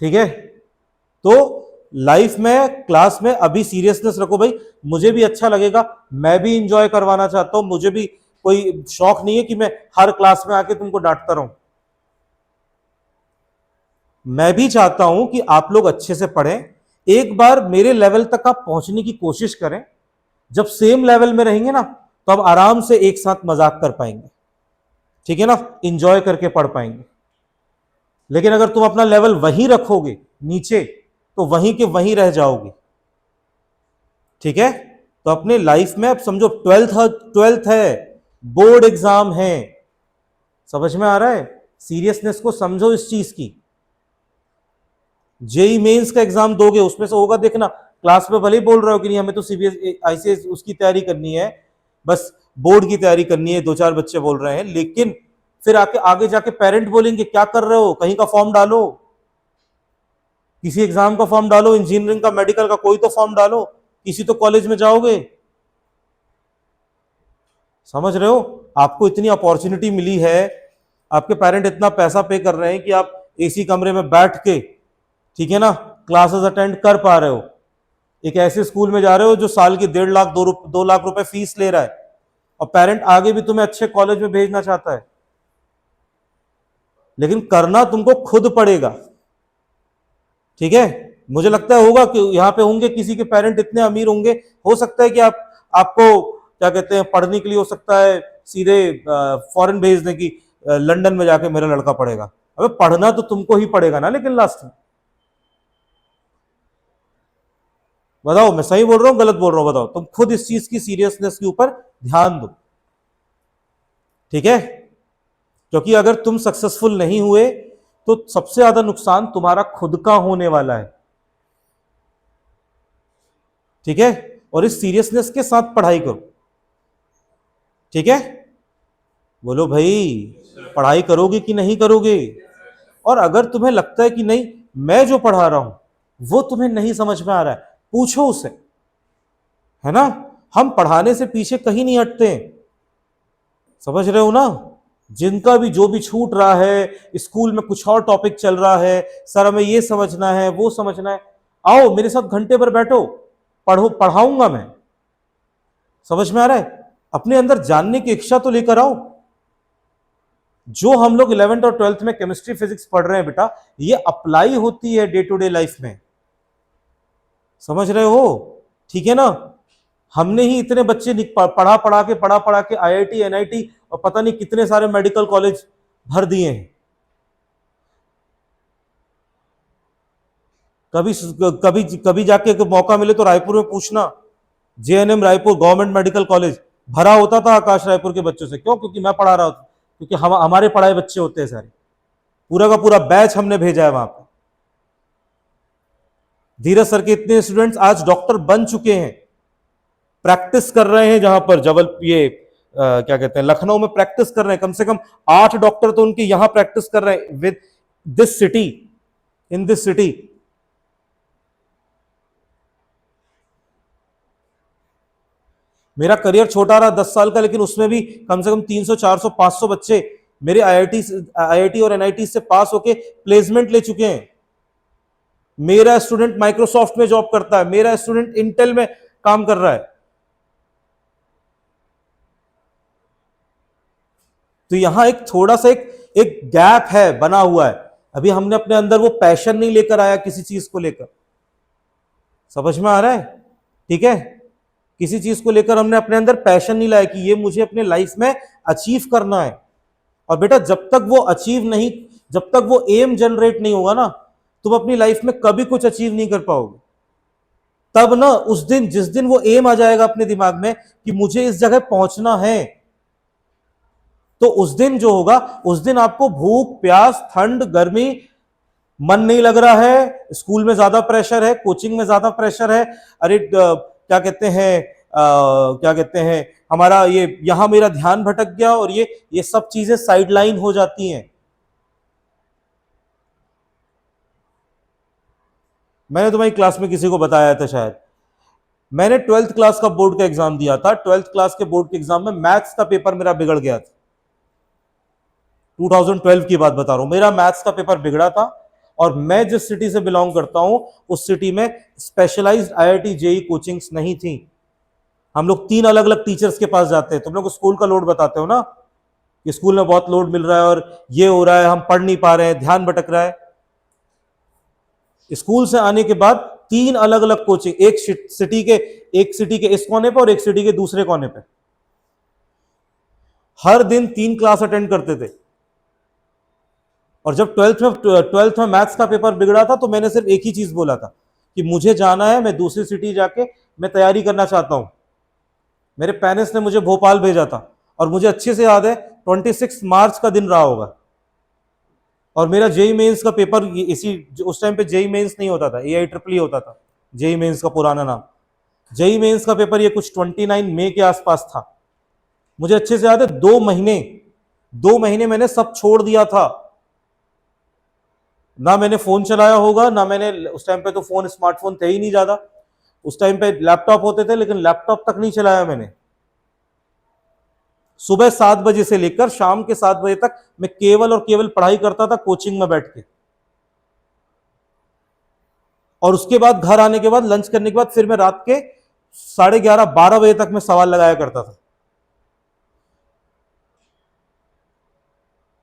Speaker 1: ठीक है, तो लाइफ में, क्लास में अभी सीरियसनेस रखो भाई। मुझे भी अच्छा लगेगा, मैं भी इंजॉय करवाना चाहता हूं, मुझे भी कोई शौक नहीं है कि मैं हर क्लास में आके तुमको डांटता रहूं। मैं भी चाहता हूं कि आप लोग अच्छे से पढ़ें, एक बार मेरे लेवल तक आप पहुंचने की कोशिश करें। जब सेम लेवल में रहेंगे ना, तो आप आराम से एक साथ मजाक कर पाएंगे। ठीक है ना, इंजॉय करके पढ़ पाएंगे। लेकिन अगर तुम अपना लेवल वहीं रखोगे नीचे, तो वहीं के वहीं रह जाओगे। ठीक है, तो अपने लाइफ में अब समझो 12th है, बोर्ड एग्जाम है। समझ में आ रहा है? सीरियसनेस को समझो इस चीज की। जेई मेंस का एग्जाम दोगे, उसमें से होगा देखना। क्लास में भले ही बोल रहे हो कि नहीं हमें तो सीबीएस आईसीएस उसकी तैयारी करनी है, बस बोर्ड की तैयारी करनी है, दो चार बच्चे बोल रहे हैं, लेकिन फिर आगे जाके पेरेंट बोलेंगे क्या कर रहे हो, कहीं का फॉर्म डालो, किसी एग्जाम का फॉर्म डालो, इंजीनियरिंग का, मेडिकल का, कोई तो फॉर्म डालो, किसी तो कॉलेज में जाओगे। समझ रहे हो? आपको इतनी अपॉर्चुनिटी मिली है, आपके पेरेंट इतना पैसा पे कर रहे हैं कि आप एसी कमरे में बैठ के, ठीक है ना, क्लासेस अटेंड कर पा रहे हो। एक ऐसे स्कूल में जा रहे हो जो साल की 1.5 लाख 2 लाख रुपए फीस ले रहा है, और पेरेंट आगे भी तुम्हें अच्छे कॉलेज में भेजना चाहता है। लेकिन करना तुमको खुद पड़ेगा। ठीक है, मुझे लगता है होगा कि यहाँ पे होंगे किसी के पेरेंट इतने अमीर होंगे, हो सकता है कि आपको क्या कहते हैं, पढ़ने के लिए हो सकता है सीधे फॉरेन भेज दें कि लंदन में जाके मेरा लड़का पढ़ेगा। अबे पढ़ना तो तुमको ही पड़ेगा ना, लेकिन लास्ट में बताओ मैं सही बोल रहा हूं गलत बोल रहा हूं? बताओ, तुम खुद इस चीज की सीरियसनेस के ऊपर ध्यान दो। ठीक है, क्योंकि अगर तुम सक्सेसफुल नहीं हुए तो सबसे ज्यादा नुकसान तुम्हारा खुद का होने वाला है। ठीक है, और इस सीरियसनेस के साथ पढ़ाई करो। ठीक है, बोलो भाई, पढ़ाई करोगे कि नहीं करोगे? और अगर तुम्हें लगता है कि नहीं, मैं जो पढ़ा रहा हूं वो तुम्हें नहीं समझ में आ रहा है, पूछो उसे, है ना? हम पढ़ाने से पीछे कहीं नहीं हटते हैं, समझ रहे हो ना? जिनका भी जो भी छूट रहा है, स्कूल में कुछ और टॉपिक चल रहा है, सर हमें ये समझना है वो समझना है, आओ मेरे साथ घंटे भर बैठो, पढ़ो, पढ़ाऊंगा मैं। समझ में आ रहा है? अपने अंदर जानने की इच्छा तो लेकर आओ। जो हम लोग 11th और 12th में केमिस्ट्री फिजिक्स पढ़ रहे हैं बेटा, ये अप्लाई होती है डे टू डे लाइफ में, समझ रहे हो? ठीक है ना? हमने ही इतने बच्चे पढ़ा पढ़ा के आईआईटी एनआईटी और पता नहीं कितने सारे मेडिकल कॉलेज भर दिए हैं। कभी कभी कभी जाके मौका मिले तो रायपुर में पूछना, JNM Raipur government medical college भरा होता था आकाश रायपुर के बच्चों से। क्यों? क्योंकि मैं पढ़ा रहा हूं, क्योंकि हमारे पढ़ाए बच्चे होते हैं सारे, पूरा का पूरा बैच हमने भेजा है वहां पर। धीरज सर के इतने स्टूडेंट्स आज डॉक्टर बन चुके हैं, प्रैक्टिस कर रहे हैं, जहां पर ये क्या कहते हैं, लखनऊ में प्रैक्टिस कर रहे हैं। कम से कम 8 डॉक्टर तो उनके यहां प्रैक्टिस कर रहे हैं with this city, in this city. मेरा करियर छोटा रहा 10 साल का, लेकिन उसमें भी कम से कम 300 400 500 बच्चे मेरे आईआईटी और एनआईटी से पास होके प्लेसमेंट ले चुके हैं। मेरा स्टूडेंट माइक्रोसॉफ्ट में जॉब करता है, मेरा स्टूडेंट इंटेल में काम कर रहा है। तो यहां एक थोड़ा सा एक गैप है बना हुआ है, अभी हमने अपने अंदर वो पैशन नहीं लेकर आया किसी चीज को लेकर। समझ में आ रहा है? ठीक है, किसी चीज को लेकर हमने अपने अंदर पैशन नहीं लाया कि ये मुझे अपने लाइफ में अचीव करना है। और बेटा जब तक वो अचीव नहीं, जब तक वो एम जनरेट नहीं होगा ना, तुम अपनी लाइफ में कभी कुछ अचीव नहीं कर पाओगे। तब ना उस दिन, जिस दिन वो एम आ जाएगा अपने दिमाग में कि मुझे इस जगह पहुंचना है, तो उस दिन जो होगा, उस दिन आपको भूख प्यास ठंड गर्मी, मन नहीं लग रहा है, स्कूल में ज्यादा प्रेशर है, कोचिंग में ज्यादा प्रेशर है, अरे क्या कहते हैं, क्या कहते हैं, हमारा ये यहां मेरा ध्यान भटक गया, और ये सब चीजें साइडलाइन हो जाती हैं। मैंने तुम्हारी क्लास में किसी को बताया था शायद, मैंने 12th क्लास का बोर्ड का एग्जाम दिया था। 12th क्लास के बोर्ड के एग्जाम में मैथ्स का पेपर मेरा बिगड़ गया था। 2012 की बात बता रहा हूं, मेरा मैथ्स का पेपर बिगड़ा था, और मैं जिस सिटी से बिलोंग करता हूं उस सिटी में स्पेशलाइज्ड आईआईटी जेई कोचिंग्स नहीं थी। हम लोग 3 अलग अलग टीचर्स के पास जाते हैं। तुम लोग स्कूल का लोड बताते हो ना कि स्कूल में बहुत लोड मिल रहा है और ये हो रहा है, हम पढ़ नहीं पा रहे हैं, ध्यान भटक रहा है। स्कूल से आने के बाद 3 अलग अलग कोचिंग, एक सिटी के इस कोने पे और एक सिटी के दूसरे कोने पे, हर दिन 3 क्लास अटेंड करते थे। और जब 12th में मैथ्स का पेपर बिगड़ा था, तो मैंने सिर्फ एक ही चीज बोला था कि मुझे जाना है, मैं दूसरी सिटी जाके मैं तैयारी करना चाहता हूं। मेरे पेरेंट्स ने मुझे भोपाल भेजा था, और मुझे अच्छे से याद है 26 मार्च का दिन रहा होगा, और मेरा जेई मेंस का पेपर इसी, उस टाइम पे जेई मेंस नहीं होता था, एआई ट्रिपल ई होता था, जेई मेंस का पुराना नाम। जेई मेंस का पेपर ये कुछ 29 मई के आसपास था। मुझे अच्छे से याद है 2 महीने मैंने सब छोड़ दिया था, ना मैंने फोन चलाया होगा, ना मैंने, उस टाइम पे तो फोन, स्मार्टफोन थे ही नहीं ज्यादा, उस टाइम पे लैपटॉप होते थे, लेकिन लैपटॉप तक नहीं चलाया मैंने। सुबह 7 बजे से लेकर शाम के 7 बजे तक मैं केवल और केवल पढ़ाई करता था कोचिंग में बैठ के, और उसके बाद घर आने के बाद, लंच करने के बाद, फिर मैं रात के 11:30 12 बजे तक मैं सवाल लगाया करता था,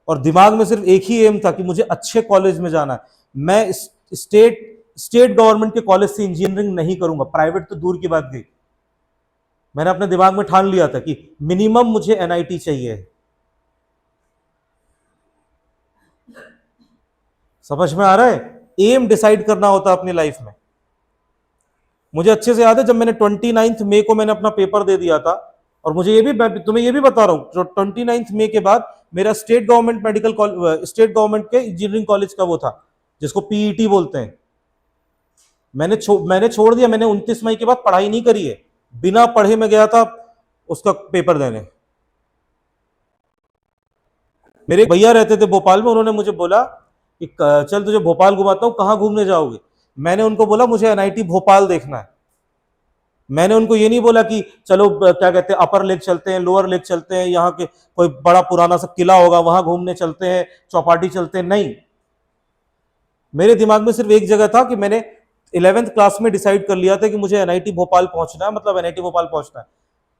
Speaker 1: और दिमाग में सिर्फ एक ही एम था कि मुझे अच्छे कॉलेज में जाना है। मैं स्टेट गवर्नमेंट के कॉलेज से इंजीनियरिंग नहीं करूंगा, प्राइवेट तो दूर की बात गई। मैंने अपने दिमाग में ठान लिया था कि मिनिमम मुझे एनआईटी चाहिए। समझ में आ रहा है? एम डिसाइड करना होता है अपनी लाइफ में। मुझे अच्छे से याद है जब मैंने 29 मई को मैंने अपना पेपर दे दिया था, और मुझे ये भी, तुम्हें ये भी बता रहा हूं, 29 मई के बाद मेरा स्टेट गवर्नमेंट के इंजीनियरिंग कॉलेज का वो था जिसको पीईटी बोलते हैं, मैंने छोड़ दिया। मैंने 29 मई के बाद पढ़ाई नहीं करी है, बिना पढ़े मैं गया था उसका पेपर देने। मेरे एक भैया रहते थे भोपाल में, उन्होंने मुझे बोला कि चल तुझे भोपाल घुमाता हूँ, कहाँ घूमने जाओगे? मैंने उनको बोला मुझे एनआईटी भोपाल देखना है। मैंने उनको ये नहीं बोला कि चलो क्या कहते हैं अपर लेक चलते हैं, लोअर लेक चलते हैं, यहाँ के कोई बड़ा पुराना सा किला होगा वहां घूमने चलते हैं, चौपाटी चलते हैं, नहीं। मेरे दिमाग में सिर्फ एक जगह था कि मैंने 11th क्लास में डिसाइड कर लिया था कि मुझे एनआईटी भोपाल पहुंचना है, मतलब एनआईटी भोपाल पहुंचना है।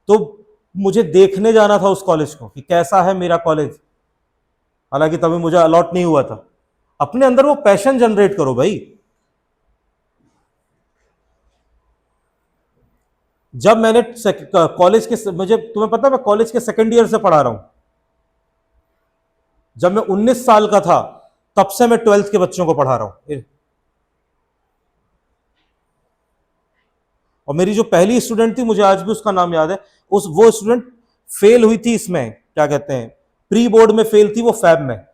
Speaker 1: तो मुझे देखने जाना था उस कॉलेज को कि कैसा है मेरा कॉलेज, हालांकि तभी मुझे अलॉट नहीं हुआ था। अपने अंदर वो पैशन जनरेट करो भाई। जब मैंने कॉलेज के, मुझे तुम्हें पता है मैं कॉलेज के सेकंड ईयर से पढ़ा रहा हूं। जब मैं 19 साल का था तब से मैं 12th के बच्चों को पढ़ा रहा हूं। और मेरी जो पहली स्टूडेंट थी, मुझे आज भी उसका नाम याद है, वो स्टूडेंट फेल हुई थी इसमें, क्या कहते हैं, प्री बोर्ड में फेल थी वो फैब में।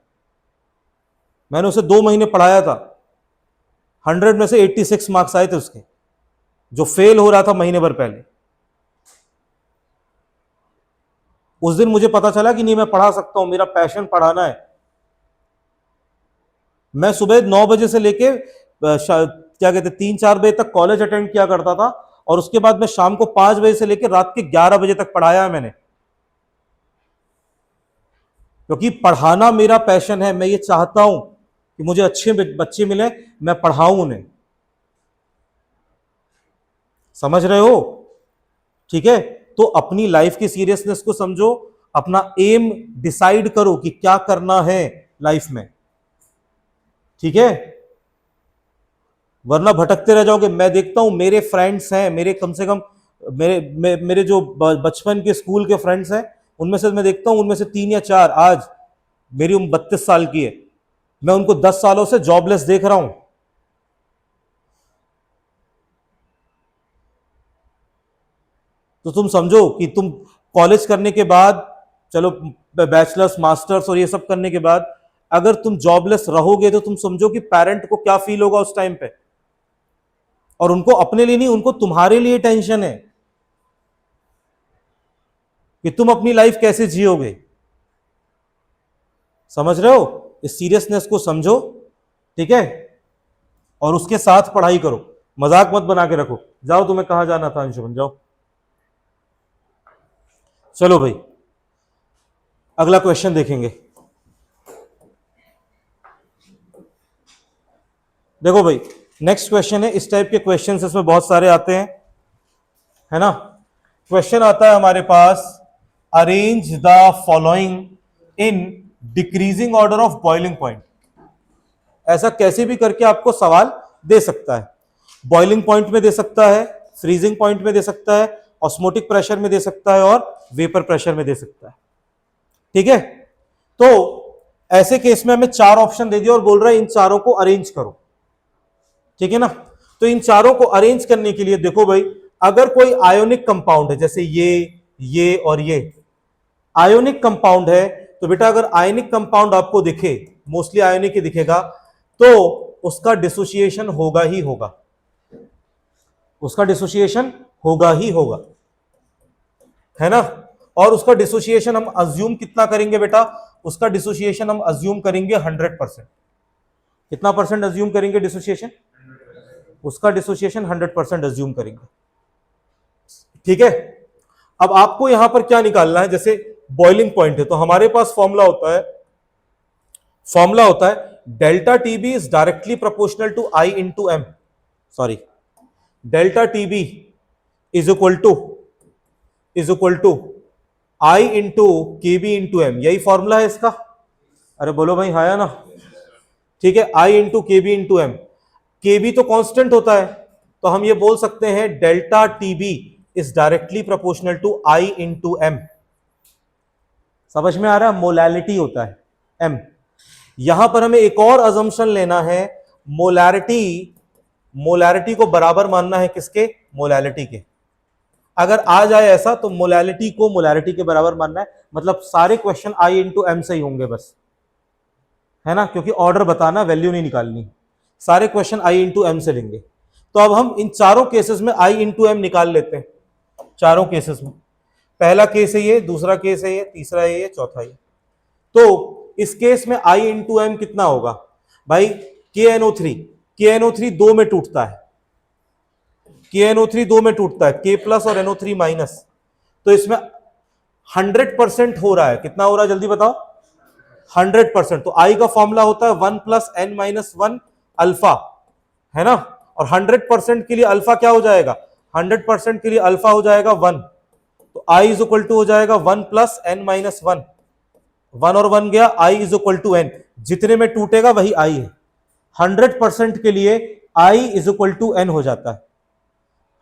Speaker 1: मैंने उसे 2 महीने पढ़ाया था, 100 में से 86 मार्क्स आए थे उसके, जो फेल हो रहा था महीने भर पहले। उस दिन मुझे पता चला कि नहीं, मैं पढ़ा सकता हूं, मेरा पैशन पढ़ाना है। मैं सुबह 9 बजे से लेके क्या कहते 3-4 बजे तक कॉलेज अटेंड किया करता था, और उसके बाद मैं शाम को 5 बजे से लेकर रात के 11 बजे तक पढ़ाया है मैंने, क्योंकि पढ़ाना मेरा पैशन है। मैं ये चाहता हूं कि मुझे अच्छे बच्चे मिले, मैं पढ़ाऊं उन्हें। समझ रहे हो? ठीक है, तो अपनी लाइफ की सीरियसनेस को समझो, अपना एम डिसाइड करो कि क्या करना है लाइफ में, ठीक है, वरना भटकते रह जाओगे। मैं देखता हूं मेरे फ्रेंड्स हैं, मेरे कम से कम मेरे जो बचपन के स्कूल के फ्रेंड्स हैं, उनमें से मैं देखता हूं उनमें से 3 या 4 आज, मेरी उम्र 32 साल की है, मैं उनको 10 सालों से जॉबलेस देख रहा हूं। तो तुम समझो कि तुम कॉलेज करने के बाद, चलो बैचलर्स मास्टर्स और ये सब करने के बाद, अगर तुम जॉबलेस रहोगे तो तुम समझो कि पेरेंट को क्या फील होगा उस टाइम पे। और उनको अपने लिए नहीं, उनको तुम्हारे लिए टेंशन है कि तुम अपनी लाइफ कैसे जियोगे। समझ रहे हो? इस सीरियसनेस को समझो, ठीक है, और उसके साथ पढ़ाई करो, मजाक मत बना के रखो। जाओ, तुम्हें कहां जाना था अंशुमन, जाओ। चलो भाई, अगला क्वेश्चन देखेंगे। देखो भाई, नेक्स्ट क्वेश्चन है, इस टाइप के क्वेश्चन इसमें बहुत सारे आते हैं, है ना। क्वेश्चन आता है हमारे पास, arrange the following in decreasing order of boiling point. ऐसा कैसे भी करके आपको सवाल दे सकता है, बॉइलिंग पॉइंट में दे सकता है, फ्रीजिंग पॉइंट में दे सकता है, ऑस्मोटिक प्रेशर में दे सकता है, और वेपर प्रेशर में दे सकता है, ठीक है। तो ऐसे केस में हमें 4 ऑप्शन दे दिया और बोल रहा है इन चारों को अरेंज करो, ठीक है ना। तो इन चारों को अरेंज करने के लिए देखो भाई, अगर कोई आयोनिक कंपाउंड है, जैसे ये और ये आयोनिक कंपाउंड है, तो बेटा अगर आयोनिक कंपाउंड आपको दिखे, मोस्टली आयोनिक ही दिखेगा, तो उसका डिसोसिएशन होगा ही होगा, उसका डिसोसिएशन होगा ही होगा, है ना। और उसका डिसोसिएशन हम अज्यूम कितना करेंगे बेटा, उसका डिसोसिएशन हम अज्यूम करेंगे 100%। कितना परसेंट अज्यूम करेंगे डिसोसिएशन? उसका डिसोसिएशन 100% अज्यूम करेंगे, ठीक है। अब आपको यहां पर क्या निकालना है, जैसे बॉइलिंग पॉइंट है तो हमारे पास फॉर्मूला होता है delta TB is directly proportional to I into M, sorry, delta TB is equal to I into K B into M, यही फॉर्मूला है इसका। अरे बोलो भाई, हाँ या ना, ठीक है, I into K B into M. K B तो कांस्टेंट होता है, तो हम ये बोल सकते हैं delta TB is directly proportional to I into M. समझ में आ रहा है? मोलैलिटी होता है एम। यहां पर हमें एक और अजम्पशन लेना है, मोलैरिटी को बराबर मानना है किसके? मोलैलिटी के। अगर आ जाए ऐसा तो मोलैलिटी को मोलैरिटी के बराबर मानना है, मतलब सारे क्वेश्चन आई इंटू एम से ही होंगे बस, है ना, क्योंकि ऑर्डर बताना, वैल्यू नहीं निकालनी, सारे क्वेश्चन आई इंटू एम से लेंगे। तो अब हम इन चारों केसेस में आई इंटू एम निकाल लेते हैं, चारों केसेस में। पहला केस है ये, दूसरा केस है ये, तीसरा है ये, चौथा है ये। तो इस केस में I इंटू एम कितना होगा भाई? KNO3, KNO3 दो में टूटता है, KNO3 दो में टूटता है, K प्लस और NO3 माइनस। तो इसमें 100% हो रहा है, कितना हो रहा है जल्दी बताओ? 100%। तो I का फॉर्मूला होता है 1 प्लस n माइनस 1 अल्फा, है ना? और 100% के लिए अल्फा क्या हो जाएगा? 100% के लिए अल्फा हो जाएगा 1। तो I इज इक्वल टू हो जाएगा 1 प्लस n माइनस 1, 1 और 1 गया, I is equal to n। जितने में टूटेगा वही I है। 100% के लिए I is equal to n हो जाता है।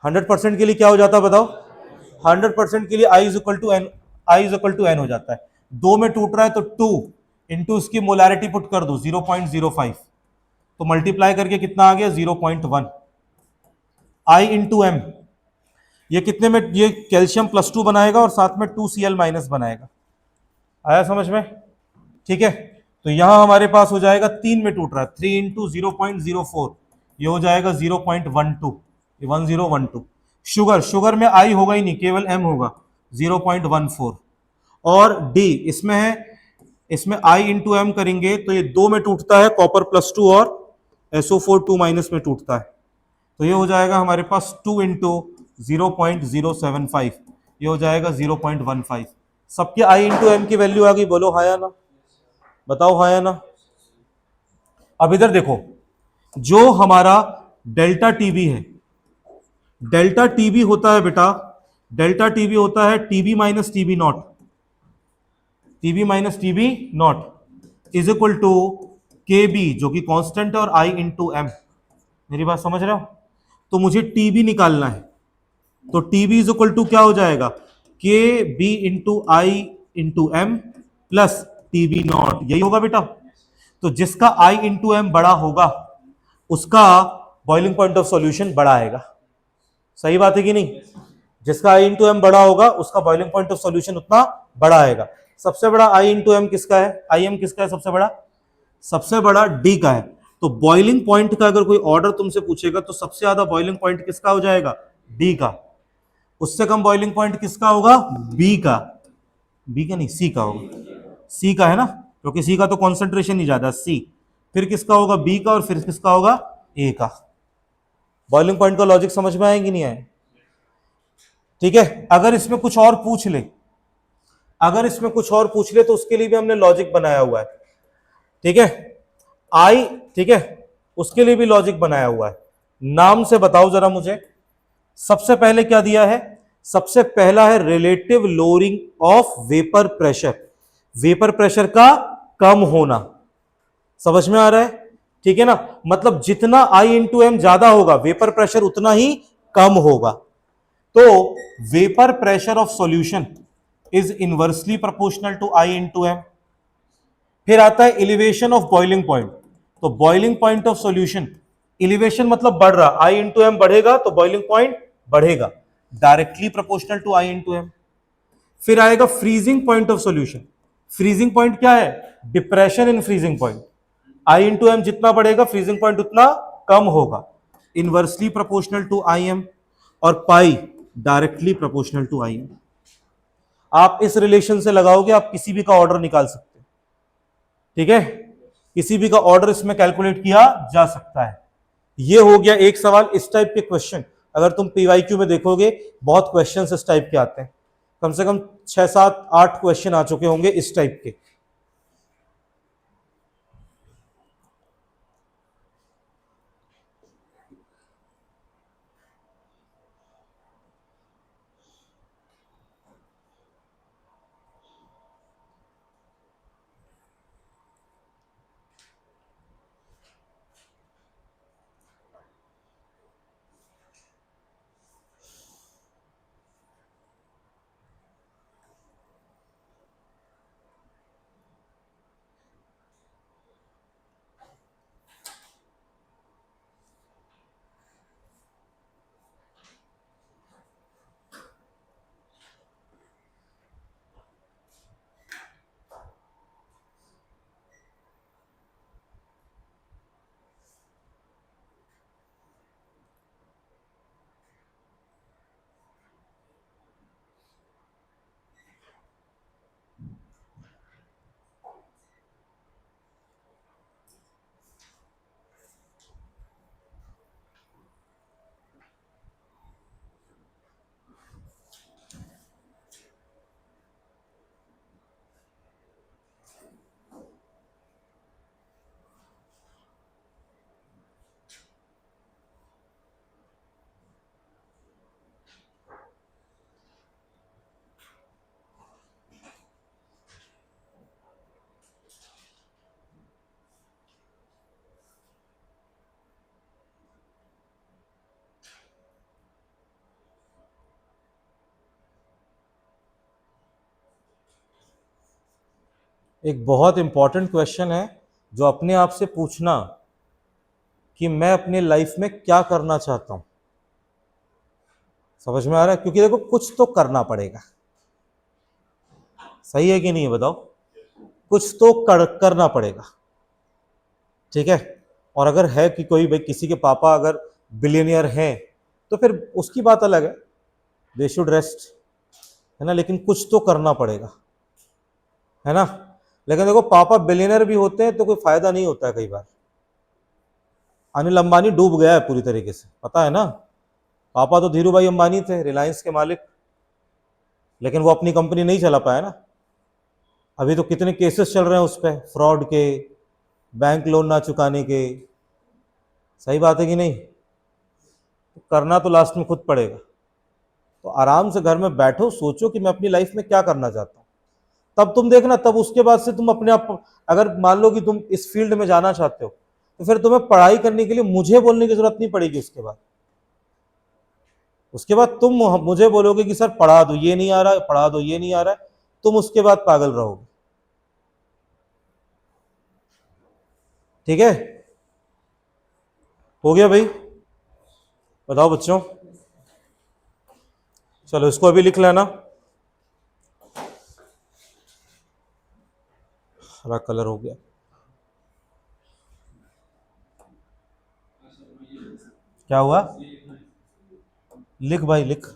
Speaker 1: 100% के लिए क्या हो जाता है बताओ? 100% के लिए I is equal to n, I is equal to n हो जाता है। दो में टूट रहा है तो 2 इंटू इसकी मोलैरिटी पुट कर दो 0.05, तो मल्टीप्लाई करके कितना आ गया? 0.1। I इंटू एम, ये कितने में? ये कैल्शियम +2 बनाएगा और साथ में 2Cl माइनस बनाएगा। आया समझ में? ठीक है, तो यहां हमारे पास हो जाएगा 3 में टूट रहा है, 3 इंटू 0.04, ये हो जाएगा 0.12, 1012। शुगर, शुगर में आई होगा ही नहीं, केवल एम होगा, 0.14। और डी इसमें है, इसमें आई इंटू एम करेंगे तो ये दो में टूटता है, कॉपर +2 और SO4 2 माइनस में टूटता है। तो ये हो जाएगा हमारे पास 2 इंटू 0.075, ये हो जाएगा 0.15। सबके आई इंटू एम की वैल्यू आ गई, बोलो हाँ या ना? बताओ हाँ या ना? अब इधर देखो, जो हमारा डेल्टा टीबी है, डेल्टा टीबी होता है बेटा, डेल्टा टीबी होता है TB minus TB naught, TB minus TB naught is equal to K B, जो कि कांस्टेंट है, और आई इंटू एम। मेरी बात समझ रहे हो? तो मुझे टीबी निकालना है, तो टीबी इज इक्वल टू क्या हो जाएगा? K B into I into M plus TB naught, यही होगा बेटा। तो जिसका आई इंटू एम बड़ा होगा उसका बॉइलिंग पॉइंट ऑफ सॉल्यूशन बड़ा आएगा। सही बात है कि नहीं? जिसका आई इंटू एम बड़ा होगा उसका बॉइलिंग पॉइंट ऑफ सॉल्यूशन उतना बड़ा आएगा। सबसे बड़ा आई इंटू एम किसका है? आई एम किसका है सबसे बड़ा? सबसे बड़ा डी का है। तो बॉइलिंग पॉइंट का अगर कोई ऑर्डर तुमसे पूछेगा तो सबसे ज्यादा बॉइलिंग पॉइंट किसका हो जाएगा? डी का। उससे कम बॉइलिंग पॉइंट किसका होगा? बी का। बी का नहीं, सी का होगा, सी का है ना, क्योंकि सी का तो कॉन्सेंट्रेशन ही ज्यादा, सी। फिर किसका होगा? बी का, और फिर किसका होगा? ए का। बॉइलिंग पॉइंट का लॉजिक समझ में आएगी नहीं आए? ठीक है, अगर इसमें कुछ और पूछ ले, अगर इसमें कुछ और पूछ ले तो उसके लिए भी हमने लॉजिक बनाया हुआ है। ठीक है, आई, ठीक है, उसके लिए भी लॉजिक बनाया हुआ है। नाम से बताओ जरा मुझे, सबसे पहले क्या दिया है? सबसे पहला है relative lowering of vapour pressure, vapour pressure का कम होना। समझ में आ रहा है? ठीक है ना, मतलब जितना आई इंटू एम ज्यादा होगा वेपर प्रेशर उतना ही कम होगा। तो vapour pressure of solution is inversely proportional to I into m. फिर आता है एलिवेशन ऑफ बॉइलिंग पॉइंट, तो boiling point of solution, elevation मतलब बढ़ रहा, आई इंटू एम बढ़ेगा तो बॉइलिंग पॉइंट बढ़ेगा, directly proportional to I into m. फिर आएगा freezing point of solution. Freezing point क्या है? Depression in freezing point. I into m जितना बढ़ेगा फ्रीजिंग पॉइंट उतना कम होगा, inversely proportional to I M. और pi directly proportional to I M. आप इस रिलेशन से लगाओगे आप किसी भी का ऑर्डर निकाल सकते हैं। ठीक है, किसी भी का ऑर्डर इसमें कैलकुलेट किया जा सकता है। ये हो गया एक सवाल। इस टाइप के क्वेश्चन अगर तुम पीवाईक्यू में देखोगे बहुत क्वेश्चन इस टाइप के आते हैं, कम से कम 6 7 8 क्वेश्चन आ चुके होंगे इस टाइप के। एक बहुत इंपॉर्टेंट क्वेश्चन है जो अपने आप से पूछना कि मैं अपनी लाइफ में क्या करना चाहता हूं। समझ में आ रहा है? क्योंकि देखो कुछ तो करना पड़ेगा, सही है कि नहीं बताओ? कुछ तो करना पड़ेगा, ठीक है। और अगर है कि कोई भाई किसी के पापा अगर बिलियनियर हैं तो फिर उसकी बात अलग है, दे शुड रेस्ट, है ना। लेकिन कुछ तो करना पड़ेगा, है ना। लेकिन देखो पापा बिलियनियर भी होते हैं तो कोई फायदा नहीं होता है कई बार। अनिल अंबानी डूब गया है पूरी तरीके से, पता है ना। पापा तो धीरू भाई अंबानी थे, रिलायंस के मालिक, लेकिन वो अपनी कंपनी नहीं चला पाया ना। अभी तो कितने केसेस चल रहे हैं उस पर, फ्रॉड के, बैंक लोन ना चुकाने के। सही बात है कि नहीं? तो करना तो लास्ट में खुद पड़ेगा। तो आराम से घर में बैठो, सोचो कि मैं अपनी लाइफ में क्या करना चाहता हूँ। तब तुम देखना, तब उसके बाद से तुम अपने आप, अगर मान लो कि तुम इस फील्ड में जाना चाहते हो तो फिर तुम्हें पढ़ाई करने के लिए मुझे बोलने की जरूरत नहीं पड़ेगी। उसके बाद तुम मुझे बोलोगे कि सर पढ़ा दो, ये नहीं आ रहा है, पढ़ा दो, ये नहीं आ रहा है, तुम उसके बाद पागल रहोगे, ठीक है। हो गया भाई? बताओ बच्चों, चलो इसको अभी लिख लेना। हरा कलर हो गया, क्या हुआ? लिख भाई लिख।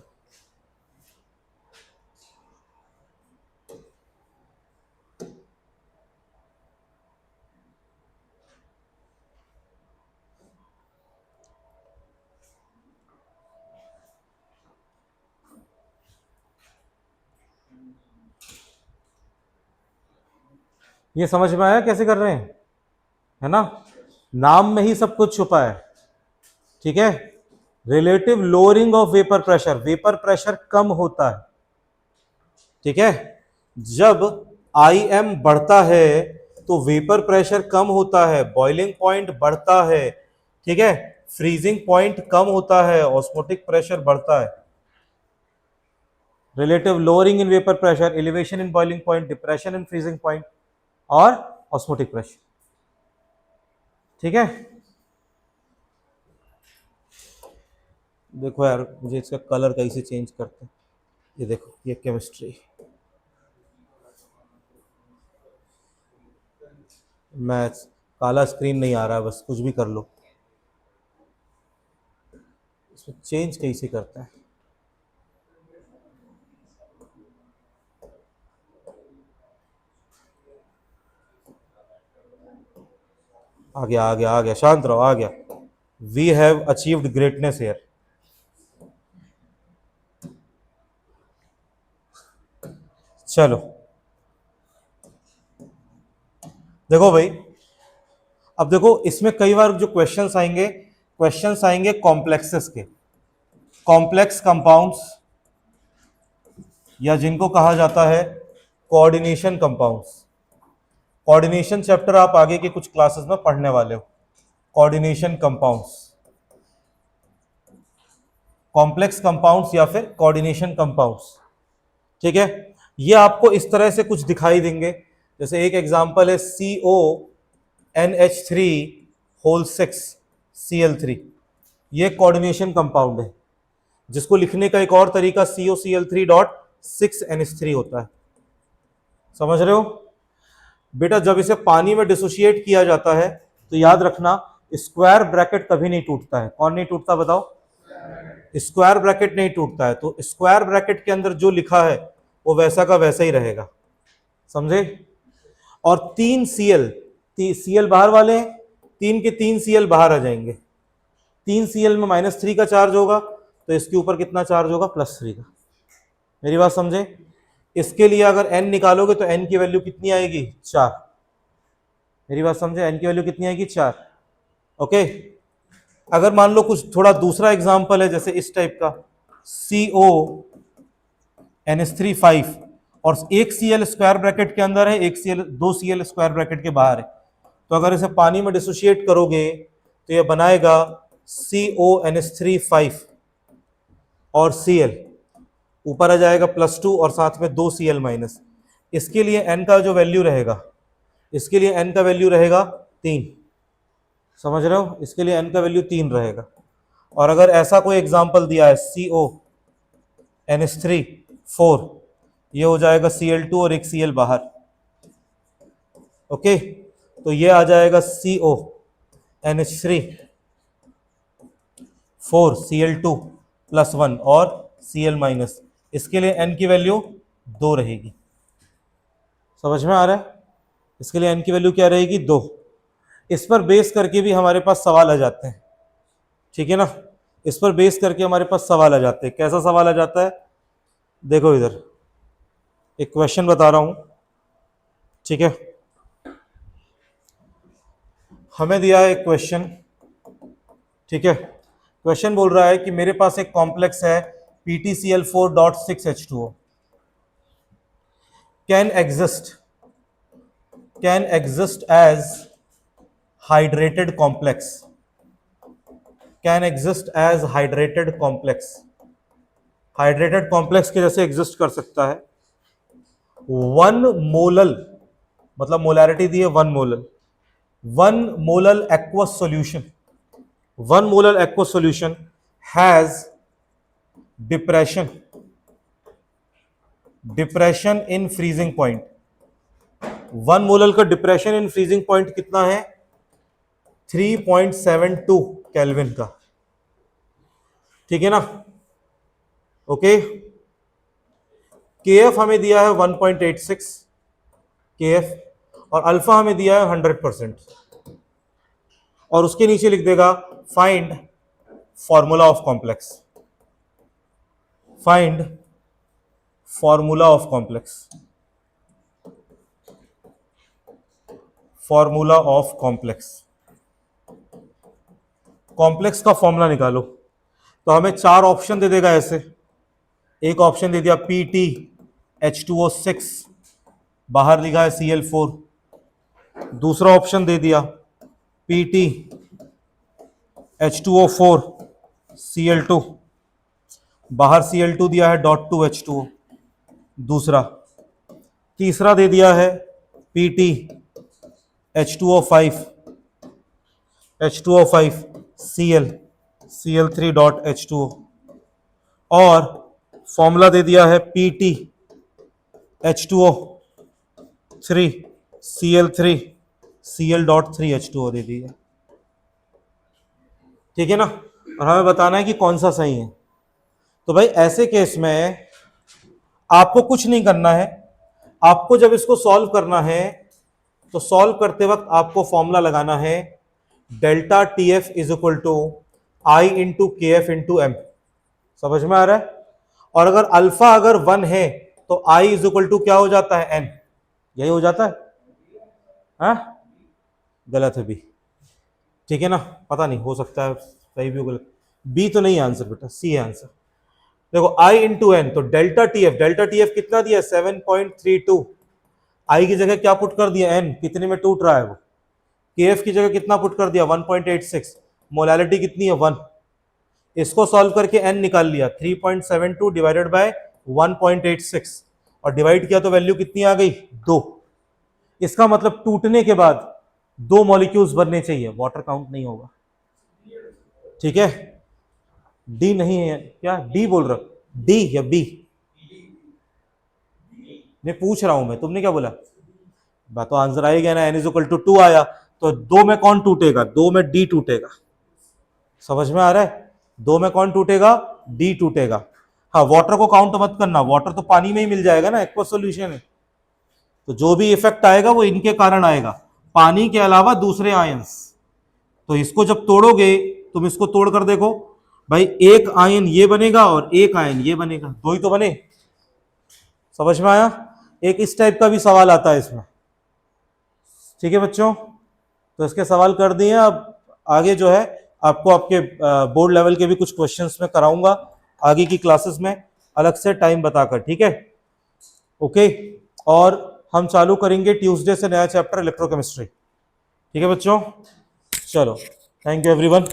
Speaker 1: ये समझ में आया कैसे कर रहे हैं, है ना। नाम में ही सब कुछ छुपा है, ठीक है। Relative lowering of vapour pressure, vapour pressure कम होता है, ठीक है। जब आई एम बढ़ता है तो वेपर प्रेशर कम होता है, बॉइलिंग पॉइंट बढ़ता है, ठीक है। फ्रीजिंग पॉइंट कम होता है, ऑस्मोटिक प्रेशर बढ़ता है। Relative lowering in vapour pressure, elevation in boiling point, depression in freezing point और ऑस्मोटिक प्रेशर, ठीक है। देखो यार, मुझे इसका कलर कैसे चेंज करते हैं, ये देखो, ये केमिस्ट्री, मैथ्स, काला स्क्रीन नहीं आ रहा है, बस कुछ भी कर लो, इसमें चेंज कैसे करता है। आ गया आ गया आ गया, शांत रहो, आ गया। We have achieved greatness here. चलो देखो भाई, अब देखो इसमें कई बार जो क्वेश्चंस आएंगे कॉम्प्लेक्सेस के, कॉम्प्लेक्स कंपाउंड्स, या जिनको कहा जाता है कोऑर्डिनेशन कंपाउंड्स। कोऑर्डिनेशन चैप्टर आप आगे के कुछ क्लासेस में पढ़ने वाले हो। कोऑर्डिनेशन कंपाउंड्स, कॉम्प्लेक्स कंपाउंड्स या फिर कोऑर्डिनेशन कंपाउंड्स, ठीक है। ये आपको इस तरह से कुछ दिखाई देंगे, जैसे एक एग्जांपल है CONH3 6Cl3, ये कोऑर्डिनेशन कंपाउंड है, जिसको लिखने का एक और तरीका COCl3.6NH3 होता है। समझ रहे हो बेटा? जब इसे पानी में डिसोशिएट किया जाता है तो याद रखना, स्क्वायर ब्रैकेट कभी नहीं टूटता है। कौन नहीं टूटता बताओ? स्क्वायर ब्रैकेट नहीं टूटता है, तो स्क्वायर ब्रैकेट के अंदर जो लिखा है वो वैसा का वैसा ही रहेगा, समझे। और 3Cl बाहर वाले हैं, 3 बाहर आ जाएंगे। 3Cl में -3 का चार्ज होगा तो इसके ऊपर कितना चार्ज होगा? +3 का। मेरी बात समझे? इसके लिए अगर n निकालोगे तो n की वैल्यू कितनी आएगी? 4। मेरी बात समझे? n की वैल्यू कितनी आएगी? 4। ओके। अगर मान लो कुछ थोड़ा दूसरा एग्जांपल है, जैसे इस टाइप का CONH3 5 और एक Cl स्क्वायर ब्रैकेट के अंदर है, एक Cl, 2 Cl स्क्वायर ब्रैकेट के बाहर है, तो अगर इसे पानी में डिसोशिएट करोगे तो ये बनाएगा CONH3 5 और Cl, ऊपर आ जाएगा +2 और साथ में 2 Cl-। इसके लिए n का जो वैल्यू रहेगा इसके लिए n का वैल्यू रहेगा 3, समझ रहे हो, इसके लिए n का वैल्यू 3 रहेगा। और अगर ऐसा कोई एग्जांपल दिया है CONH3 4, ये हो जाएगा Cl2 और एक Cl बाहर, ओके, तो ये आ जाएगा CONH3 4 Cl2 प्लस 1 और Cl माइनस, इसके लिए n की वैल्यू 2 रहेगी। समझ में आ रहा है, इसके लिए n की वैल्यू क्या रहेगी 2। इस पर बेस करके भी हमारे पास सवाल आ जाते हैं, ठीक है ना, इस पर बेस करके हमारे पास सवाल आ जाते हैं। कैसा सवाल आ जाता है, देखो इधर एक क्वेश्चन बता रहा हूं, ठीक है, हमें दिया है एक क्वेश्चन, ठीक है, क्वेश्चन बोल रहा है कि मेरे पास एक कॉम्प्लेक्स है PtCl4.6H2O can exist as hydrated complex, can exist as hydrated complex, hydrated complex के जैसे एग्जिस्ट कर सकता है। 1 मोलल, मतलब मोलैरिटी दी है 1 molal, 1 molal aqueous solution, 1 molar aqueous solution has depression in freezing point। 1 molal का डिप्रेशन इन फ्रीजिंग पॉइंट कितना है, 3.72 केल्विन का, ठीक है ना, ओके। KF हमें दिया है 1.86 KF और अल्फा हमें दिया है 100%, और उसके नीचे लिख देगा find formula of complex, find formula of complex, formula of complex, complex का फॉर्मूला निकालो। तो हमें 4 ऑप्शन दे देगा ऐसे, एक ऑप्शन दे दिया PtH2O6, बाहर लिखा है Cl4, दूसरा ऑप्शन दे दिया PtH2O4 Cl2, बाहर Cl2 दिया है .2H2O, दूसरा, तीसरा दे दिया है PtH2O5 Cl3.H2O, और फॉर्मूला दे दिया है PtH2O3 Cl3 Cl.3H2O दे दिया, ठीक है ना, और हमें बताना है कि कौन सा सही है। तो भाई ऐसे केस में आपको कुछ नहीं करना है, आपको जब इसको सॉल्व करना है तो सॉल्व करते वक्त आपको फॉर्मूला लगाना है delta TF is equal to I into KF into M, समझ में आ रहा है। और अगर अल्फा अगर 1 है तो I इज इक्वल टू क्या हो जाता है, N, यही हो जाता है, हाँ गलत है B, ठीक है ना, पता नहीं, हो सकता है सही भी हो गलत, B तो नहीं आंसर बेटा, C है आंसर। देखो I इंटू N, तो डेल्टा TF कितना दिया 7.32, I की जगह क्या पुट कर दिया N, कितने में टूट रहा है वो, KF की जगह कितना पुट कर दिया 1.86, मोलालिटी कितनी है 1, इसको सॉल्व करके N निकाल लिया 3.72 डिवाइडेड बाय 1.86 और डिवाइड किया तो वैल्यू कितनी आ गई 2। इसका मतलब टूटने के बाद 2 मॉलिक्यूल्स बनने चाहिए, वाटर काउंट नहीं होगा, ठीक है। डी नहीं है क्या, डी बोल रहा, डी या बी, मैं पूछ रहा हूं मैं, तुमने क्या बोला, बात तो आंसर आ गया ना, n इज इक्वल टू 2 आया, तो 2 में कौन टूटेगा, 2 में डी टूटेगा, समझ में आ रहा है, 2 में कौन टूटेगा, डी टूटेगा। हाँ वाटर को काउंट मत करना, वाटर तो पानी में ही मिल जाएगा ना, एक्वा सॉल्यूशन है, तो जो भी इफेक्ट आएगा वो इनके कारण आएगा, पानी के अलावा दूसरे आयंस। तो इसको जब तोड़ोगे, तुम इसको तोड़ कर देखो भाई, एक आयन ये बनेगा और एक आयन ये बनेगा, 2 ही तो बने, समझ में आया। एक इस टाइप का भी सवाल आता है इसमें, ठीक है बच्चों, तो इसके सवाल कर दिए। अब आगे जो है आपको आपके बोर्ड लेवल के भी कुछ क्वेश्चंस में कराऊंगा आगे की क्लासेस में, अलग से टाइम बताकर, ठीक है, ओके। और हम चालू करेंगे ट्यूसडे से नया चैप्टर इलेक्ट्रोकेमिस्ट्री, ठीक है बच्चों, चलो, थैंक यू एवरीवन।